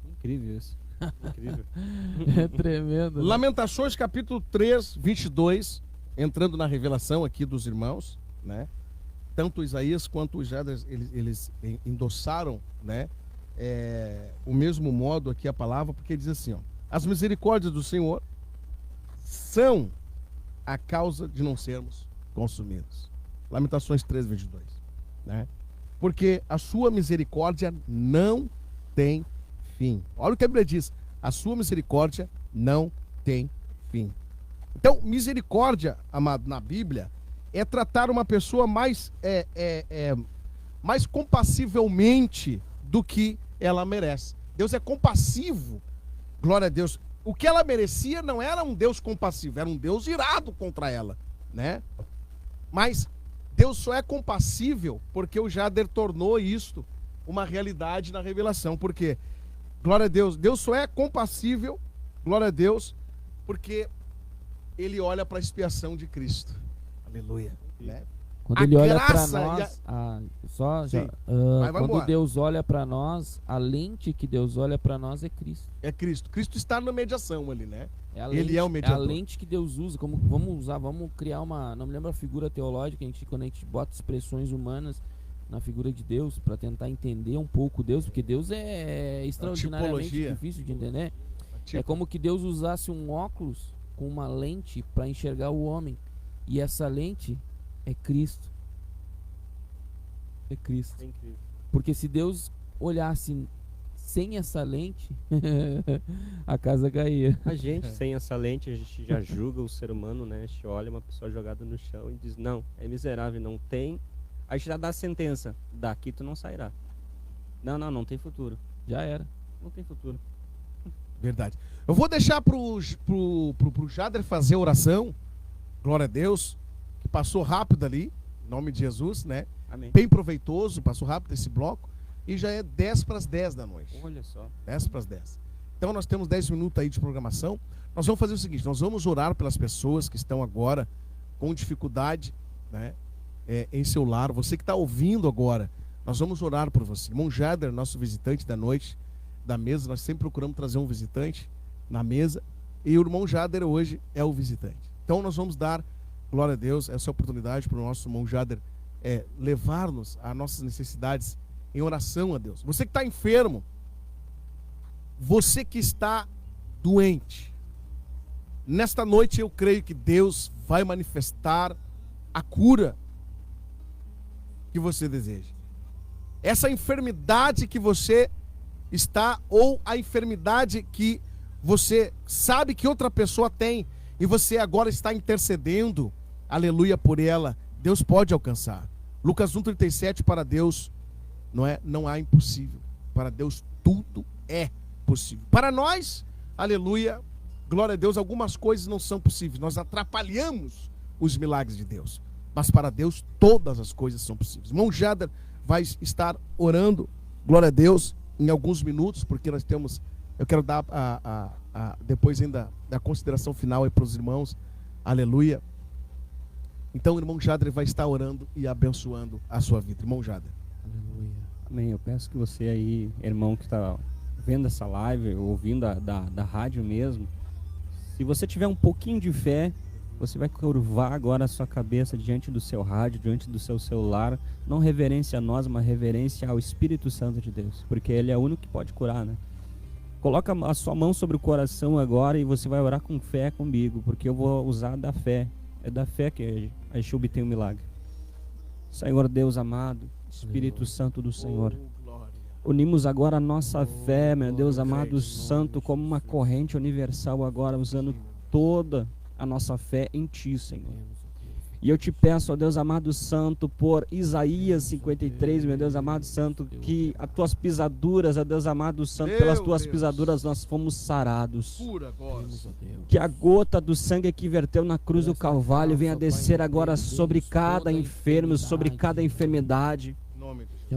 Incrível isso. Incrível. É tremendo, né? Lamentações capítulo 3, 22, entrando na revelação aqui dos irmãos, né? tanto Isaías quanto o Jader, eles endossaram, né, o mesmo modo aqui a palavra, porque diz assim, ó, as misericórdias do Senhor são a causa de não sermos consumidos. Lamentações 3:22, né? Porque a sua misericórdia não tem fim. Olha o que a Bíblia diz, a sua misericórdia não tem fim. Então, misericórdia, amado, na Bíblia, é tratar uma pessoa mais compassivelmente do que ela merece. Deus é compassivo, glória a Deus. O que ela merecia não era um Deus compassivo, era um Deus irado contra ela, né? Mas Deus só é compassível porque o Jader tornou isto uma realidade na revelação. Por quê? Glória a Deus. Deus só é compassível, glória a Deus, porque ele olha para a expiação de Cristo. Aleluia. Né? Quando A ele olha para graça e nós, Sim. Vai quando embora. Deus olha para nós, a lente que Deus olha para nós é Cristo. É Cristo. Cristo está na mediação ali, né? É a Ele lente, é o mediador. a lente que Deus usa, vamos criar uma, não me lembro a figura teológica, quando a gente bota expressões humanas na figura de Deus para tentar entender um pouco Deus, porque Deus é extraordinariamente tipologia. difícil de entender. Tipo, É como que Deus usasse um óculos com uma lente para enxergar o homem, e essa lente é Cristo. É Cristo. É incrível. Porque se Deus olhasse sem essa lente, a casa caía. A gente, sem essa lente, a gente já julga o ser humano, né? A gente olha uma pessoa jogada no chão e diz, não, é miserável, não tem. A gente já dá a sentença, daqui tu não sairá. Não tem futuro. Já era. Não tem futuro. verdade. Eu vou deixar pro Jader fazer a oração, glória a Deus, que passou rápido ali, em nome de Jesus, né? Amém. Bem proveitoso, passou rápido esse bloco, e já é 10:10 da noite. Olha só. 10:10. Então nós temos 10 minutos aí de programação. Nós vamos fazer o seguinte, nós vamos orar pelas pessoas que estão agora com dificuldade, né, em seu lar. Você que está ouvindo agora, nós vamos orar por você. Irmão Jader, nosso visitante da noite, da mesa, nós sempre procuramos trazer um visitante na mesa, e o irmão Jader hoje é o visitante. Então nós vamos dar, glória a Deus, essa oportunidade para o nosso irmão Jader levar-nos a nossas necessidades em oração a Deus. Você que está enfermo, você que está doente, nesta noite eu creio que Deus vai manifestar a cura que você deseja. Essa enfermidade que você está, ou a enfermidade que você sabe que outra pessoa tem, e você agora está intercedendo, aleluia, por ela, Deus pode alcançar. Lucas 1:37, para Deus não há impossível. Para Deus tudo é possível. Para nós, aleluia, glória a Deus, algumas coisas não são possíveis. Nós atrapalhamos os milagres de Deus. Mas para Deus todas as coisas são possíveis. Irmão Jader vai estar orando, glória a Deus, em alguns minutos, porque nós temos, eu quero dar depois ainda da consideração final aí para os irmãos, aleluia. Então o irmão Jader vai estar orando e abençoando a sua vida. Irmão Jader. Aleluia. Amém. Eu peço que você aí, irmão que está vendo essa live, ouvindo da rádio mesmo, se você tiver um pouquinho de fé, você vai curvar agora a sua cabeça diante do seu rádio, diante do seu celular, não reverência a nós, mas reverência ao Espírito Santo de Deus, porque Ele é o único que pode curar, né? Coloca a sua mão sobre o coração agora e você vai orar com fé comigo, porque eu vou usar da fé. É da fé que a gente obtém o milagre. Senhor Deus amado, Espírito Santo do Senhor, unimos agora a nossa fé, meu Deus amado Santo, como uma corrente universal agora, usando toda a nossa fé em Ti, Senhor. E eu te peço, ó Deus amado Santo, por Isaías 53, meu Deus amado Santo, que as Tuas pisaduras, ó Deus amado Santo, pelas Tuas pisaduras nós fomos sarados. Cura agora. Que a gota do sangue que verteu na cruz do Calvário venha descer agora sobre cada enfermo, sobre cada enfermidade.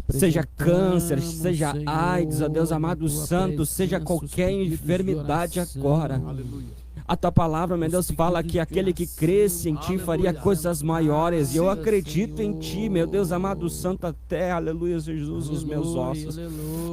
Seja câncer, seja AIDS, ó Deus amado Santo, seja qualquer enfermidade agora. Aleluia. A tua palavra, meu Deus, fala que aquele que cresce em ti faria coisas maiores. E eu acredito em ti, meu Deus amado santo, até, aleluia, Jesus, os meus ossos.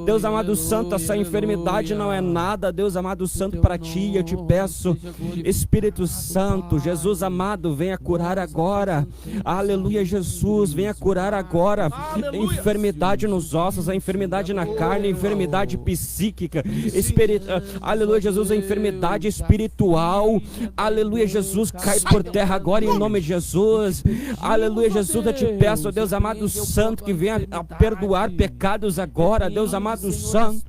Deus amado santo, essa enfermidade não é nada, Deus amado santo, para ti. Eu te peço, Espírito Santo, Jesus amado, venha curar agora. Aleluia, Jesus, venha curar agora. Enfermidade nos ossos, a enfermidade na carne, a enfermidade psíquica, aleluia, Jesus, a enfermidade espiritual. Aleluia, Jesus, cai por terra agora em nome de Jesus. Aleluia, Jesus, eu te peço, Deus amado santo, que venha a perdoar pecados agora, Deus amado santo,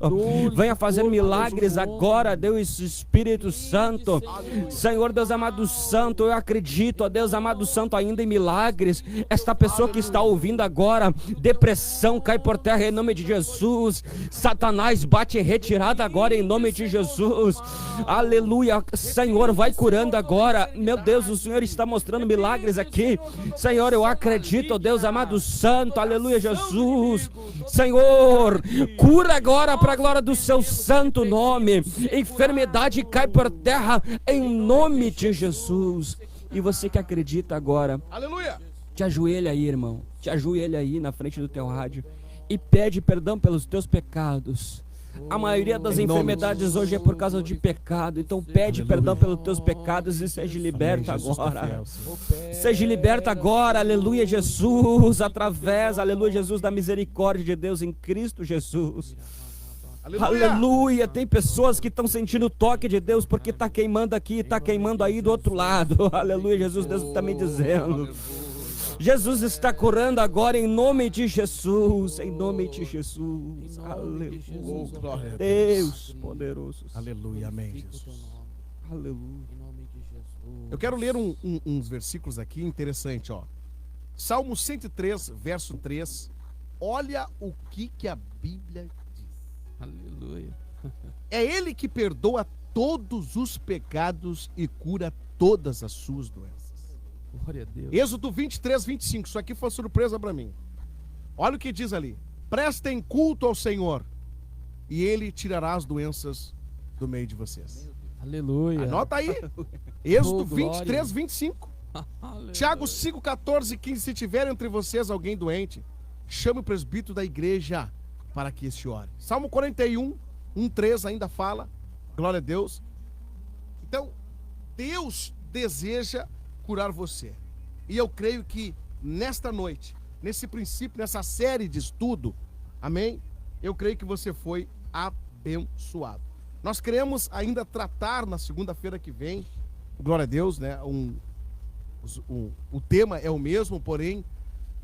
venha fazer milagres agora, Deus Espírito Santo. Senhor, Deus amado santo, eu acredito, ó Deus amado santo, ainda em milagres. Esta pessoa que está ouvindo agora, depressão cai por terra em nome de Jesus. Satanás bate em retirada agora em nome de Jesus. Aleluia, Senhor, vai curando agora. Meu Deus, o Senhor está mostrando milagres aqui. Senhor, eu acredito, ó Deus amado santo. Aleluia, Jesus. Senhor, cura agora para a glória do seu santo nome. Enfermidade cai por terra em nome de Jesus. E você que acredita agora, Aleluia. te ajoelha aí, irmão. Te ajoelha aí na frente do teu rádio e pede perdão pelos teus pecados. A maioria das enfermidades hoje é por causa de pecado. Então pede perdão pelos teus pecados e seja liberta agora. Seja liberta agora, aleluia, Jesus, através, aleluia, Jesus, da misericórdia de Deus em Cristo Jesus. Aleluia, tem pessoas que estão sentindo o toque de Deus porque está queimando aqui, está queimando aí do outro lado. Aleluia, Jesus, Deus está me dizendo. Jesus está curando agora em nome de Jesus, em nome de Jesus. Aleluia. Deus poderoso. Aleluia, amém, Jesus. Aleluia. Eu quero ler uns versículos aqui interessantes, ó. Salmo 103, verso 3. Olha o que a Bíblia diz. Aleluia. É Ele que perdoa todos os pecados e cura todas as suas doenças. Glória a Deus. Êxodo 23, 25. Isso aqui foi surpresa para mim. Olha o que diz ali. Prestem culto ao Senhor e Ele tirará as doenças do meio de vocês. Aleluia. Anota aí. Êxodo Oh, glória. 23, 25. Tiago 5, 14 e 15. Se tiver entre vocês alguém doente, chame o presbítero da igreja para que este ore. Salmo 41, 1, 3 ainda fala. Glória a Deus. Então, Deus deseja curar você. E eu creio que nesta noite, nesse princípio, nessa série de estudo, amém? Eu creio que você foi abençoado. Nós queremos ainda tratar na segunda-feira que vem, glória a Deus, né? O tema é o mesmo, porém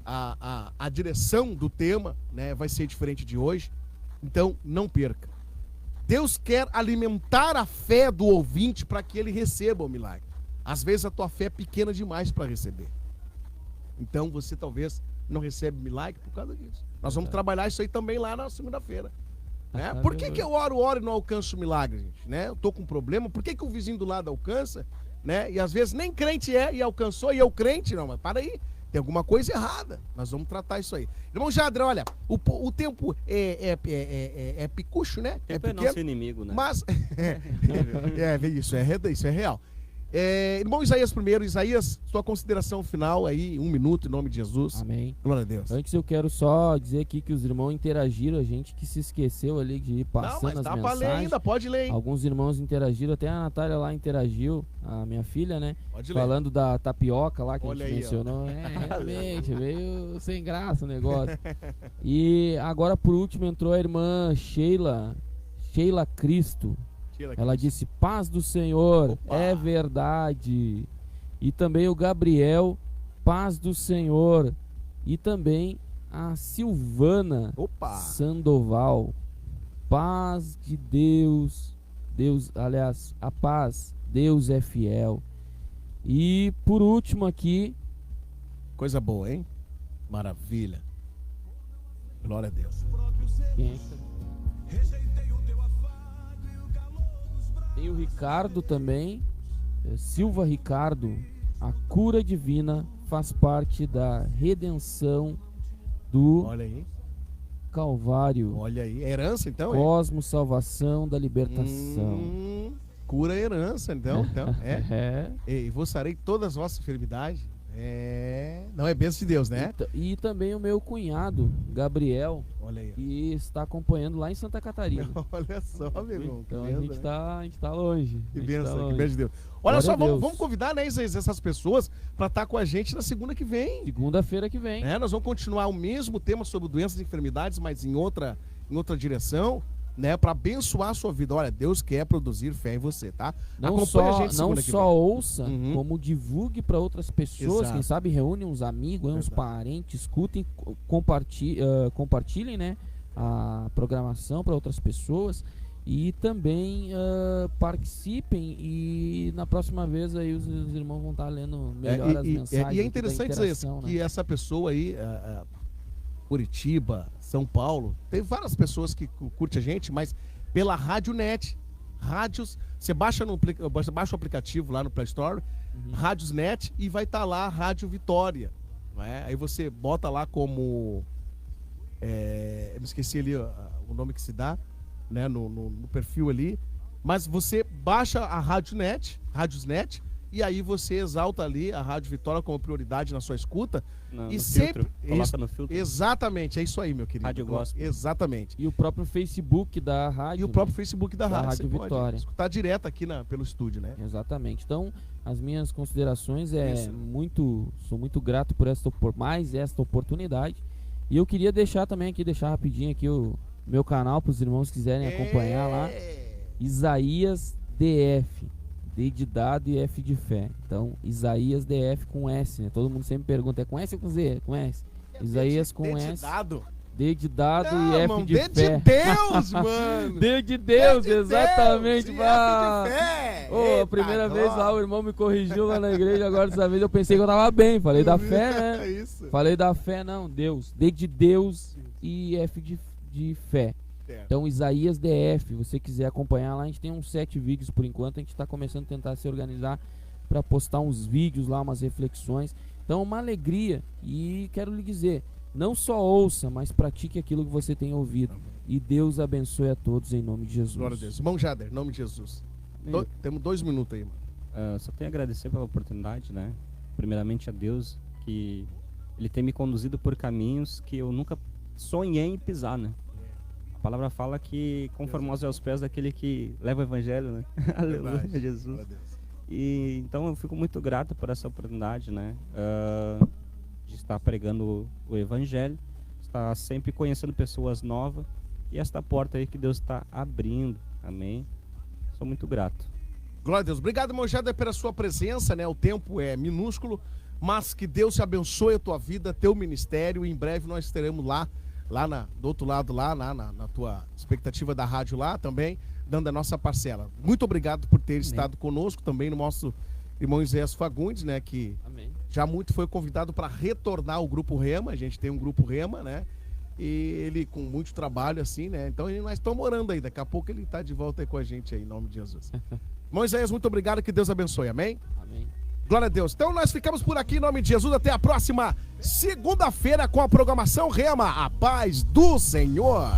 a direção do tema, né, vai ser diferente de hoje. Então, não perca. Deus quer alimentar a fé do ouvinte para que ele receba o milagre. Às vezes a tua fé é pequena demais para receber. Então você talvez não recebe milagre por causa disso. Nós vamos trabalhar isso aí também lá na segunda-feira. Né? Por que eu oro e não alcanço o milagre, gente? Né? Eu tô com um problema, por que o vizinho do lado alcança? Né? E às vezes nem crente é e alcançou, e eu crente, não, mas para aí. Tem alguma coisa errada. Nós vamos tratar isso aí. Irmão Jadra, olha, o tempo é picucho, né? Tempo é nosso inimigo, né? Mas isso é real. Irmão Isaías primeiro, Isaías, sua consideração final aí, 1 minuto, em nome de Jesus. Amém. Glória a Deus. Antes eu quero só dizer aqui que os irmãos interagiram, a gente que se esqueceu ali de ir Não, passando mas as dá pra ler mensagens. ainda, pode ler, hein? Alguns irmãos interagiram, até a Natália lá interagiu, a minha filha, né? Pode ler. Falando da tapioca lá que Olha a gente aí, mencionou. Realmente, veio sem graça o negócio. E agora por último entrou a irmã Sheila Cristo. Ela disse, paz do Senhor, Opa. é verdade. E também o Gabriel, paz do Senhor. E também a Silvana Opa. Sandoval, paz de Deus. Aliás, a paz, Deus é fiel. E por último aqui, Coisa boa, hein? Maravilha. Glória a Deus. quem é? Tem o Ricardo também, Silva Ricardo. A cura divina faz parte da redenção do Olha aí. Calvário. Olha aí. É herança então, hein? Cosmo, salvação da libertação. cura a herança, então é. É. E vos sarei todas as vossas enfermidades. Não é bênção de Deus, né? E também o meu cunhado, Gabriel, Olha aí. que está acompanhando lá em Santa Catarina. Olha só, meu irmão. Então que a benção, gente né? tá longe. Que A gente tá benção, que longe. beijo de Deus. Olha Glória só, a Deus. vamos convidar, né, essas pessoas para estar com a gente na segunda que vem. Segunda-feira que vem. Nós vamos continuar o mesmo tema sobre doenças e enfermidades, mas em outra direção, né, para abençoar a sua vida. Olha, Deus quer produzir fé em você, tá? Não Acompanha a só, gente não segunda que só vem. ouça, Uhum. como divulgue para outras pessoas. Exato. Quem sabe reúne uns amigos, uns Verdade. parentes, escutem, compartilhem, né, a programação para outras pessoas e também participem. E na próxima vez aí os irmãos vão estar lendo melhor as mensagens. E é aqui da interessante dizer isso, interação, né? que essa pessoa aí, Curitiba, São Paulo, tem várias pessoas que curtem a gente, mas pela Radionet. Rádios, você baixa o aplicativo lá no Play Store, Rádiosnet, e vai estar lá Rádio Vitória. Não é? Aí você bota lá como. Eu me esqueci ali o nome que se dá, né, no perfil ali. Mas você baixa a Rádiosnet, e aí você exalta ali a Rádio Vitória como prioridade na sua escuta. No E filtro, sempre. coloca no filtro. Exatamente, é isso aí, meu querido. Rádio Gospel. Exatamente. E o próprio Facebook da rádio. E o próprio Facebook da Da rádio. Rádio Você pode Vitória. escutar direto aqui pelo estúdio, né? Exatamente. Então, as minhas considerações Isso. sou muito grato por mais esta oportunidade. E eu queria deixar rapidinho aqui o meu canal para os irmãos que quiserem acompanhar lá. Isaías DF, D de dado e F de fé. Então, Isaías DF com S, né? Todo mundo sempre pergunta, é com S ou com Z? Com S. Isaías com S, Dado. D de dado Não, e F irmão, de D fé. de Deus, mano. D de Deus, D de exatamente. Deus, e pá. F de fé. Ô, a Eita, primeira vez lá glória. o irmão me corrigiu lá na igreja, agora dessa vez eu pensei que eu tava bem. Falei da fé, É né? isso. Falei da fé, não, Deus. D de Deus e F de fé. É. Então, Isaías DF, você quiser acompanhar lá, a gente tem uns 7 vídeos por enquanto, a gente tá começando a tentar se organizar para postar uns vídeos lá, umas reflexões. Então, uma alegria, e quero lhe dizer, não só ouça, mas pratique aquilo que você tem ouvido. E Deus abençoe a todos em nome de Jesus. Glória a Deus. Irmão Jader, em nome de Jesus. Temos 2 minutos aí, mano. Só tenho a agradecer pela oportunidade, né? Primeiramente a Deus, que Ele tem me conduzido por caminhos que eu nunca sonhei em pisar, né? A palavra fala que conformosos aos pés daquele que leva o evangelho, né? Aleluia, Verdade. Jesus. Glória a Deus. E então eu fico muito grato por essa oportunidade, né? De estar pregando o evangelho, estar sempre conhecendo pessoas novas e esta porta aí que Deus está abrindo. Amém? Sou muito grato. Glória a Deus. Obrigado, irmão Jader, pela sua presença, né? O tempo é minúsculo, mas que Deus te abençoe a tua vida, teu ministério. E em breve nós estaremos do outro lado, lá na tua expectativa da rádio lá também, dando a nossa parcela. Muito obrigado por ter estado conosco também no nosso irmão Isaías Fagundes, né? Que Amém. já muito foi convidado para retornar ao Grupo Rema. A gente tem um Grupo Rema, né? E ele com muito trabalho assim, né? Então nós estamos orando aí. Daqui a pouco ele está de volta aí com a gente aí, em nome de Jesus. Irmão Isaías, muito obrigado. Que Deus abençoe. Amém? Amém. Glória a Deus. Então nós ficamos por aqui em nome de Jesus. Até a próxima segunda-feira com a programação Rema. A paz do Senhor.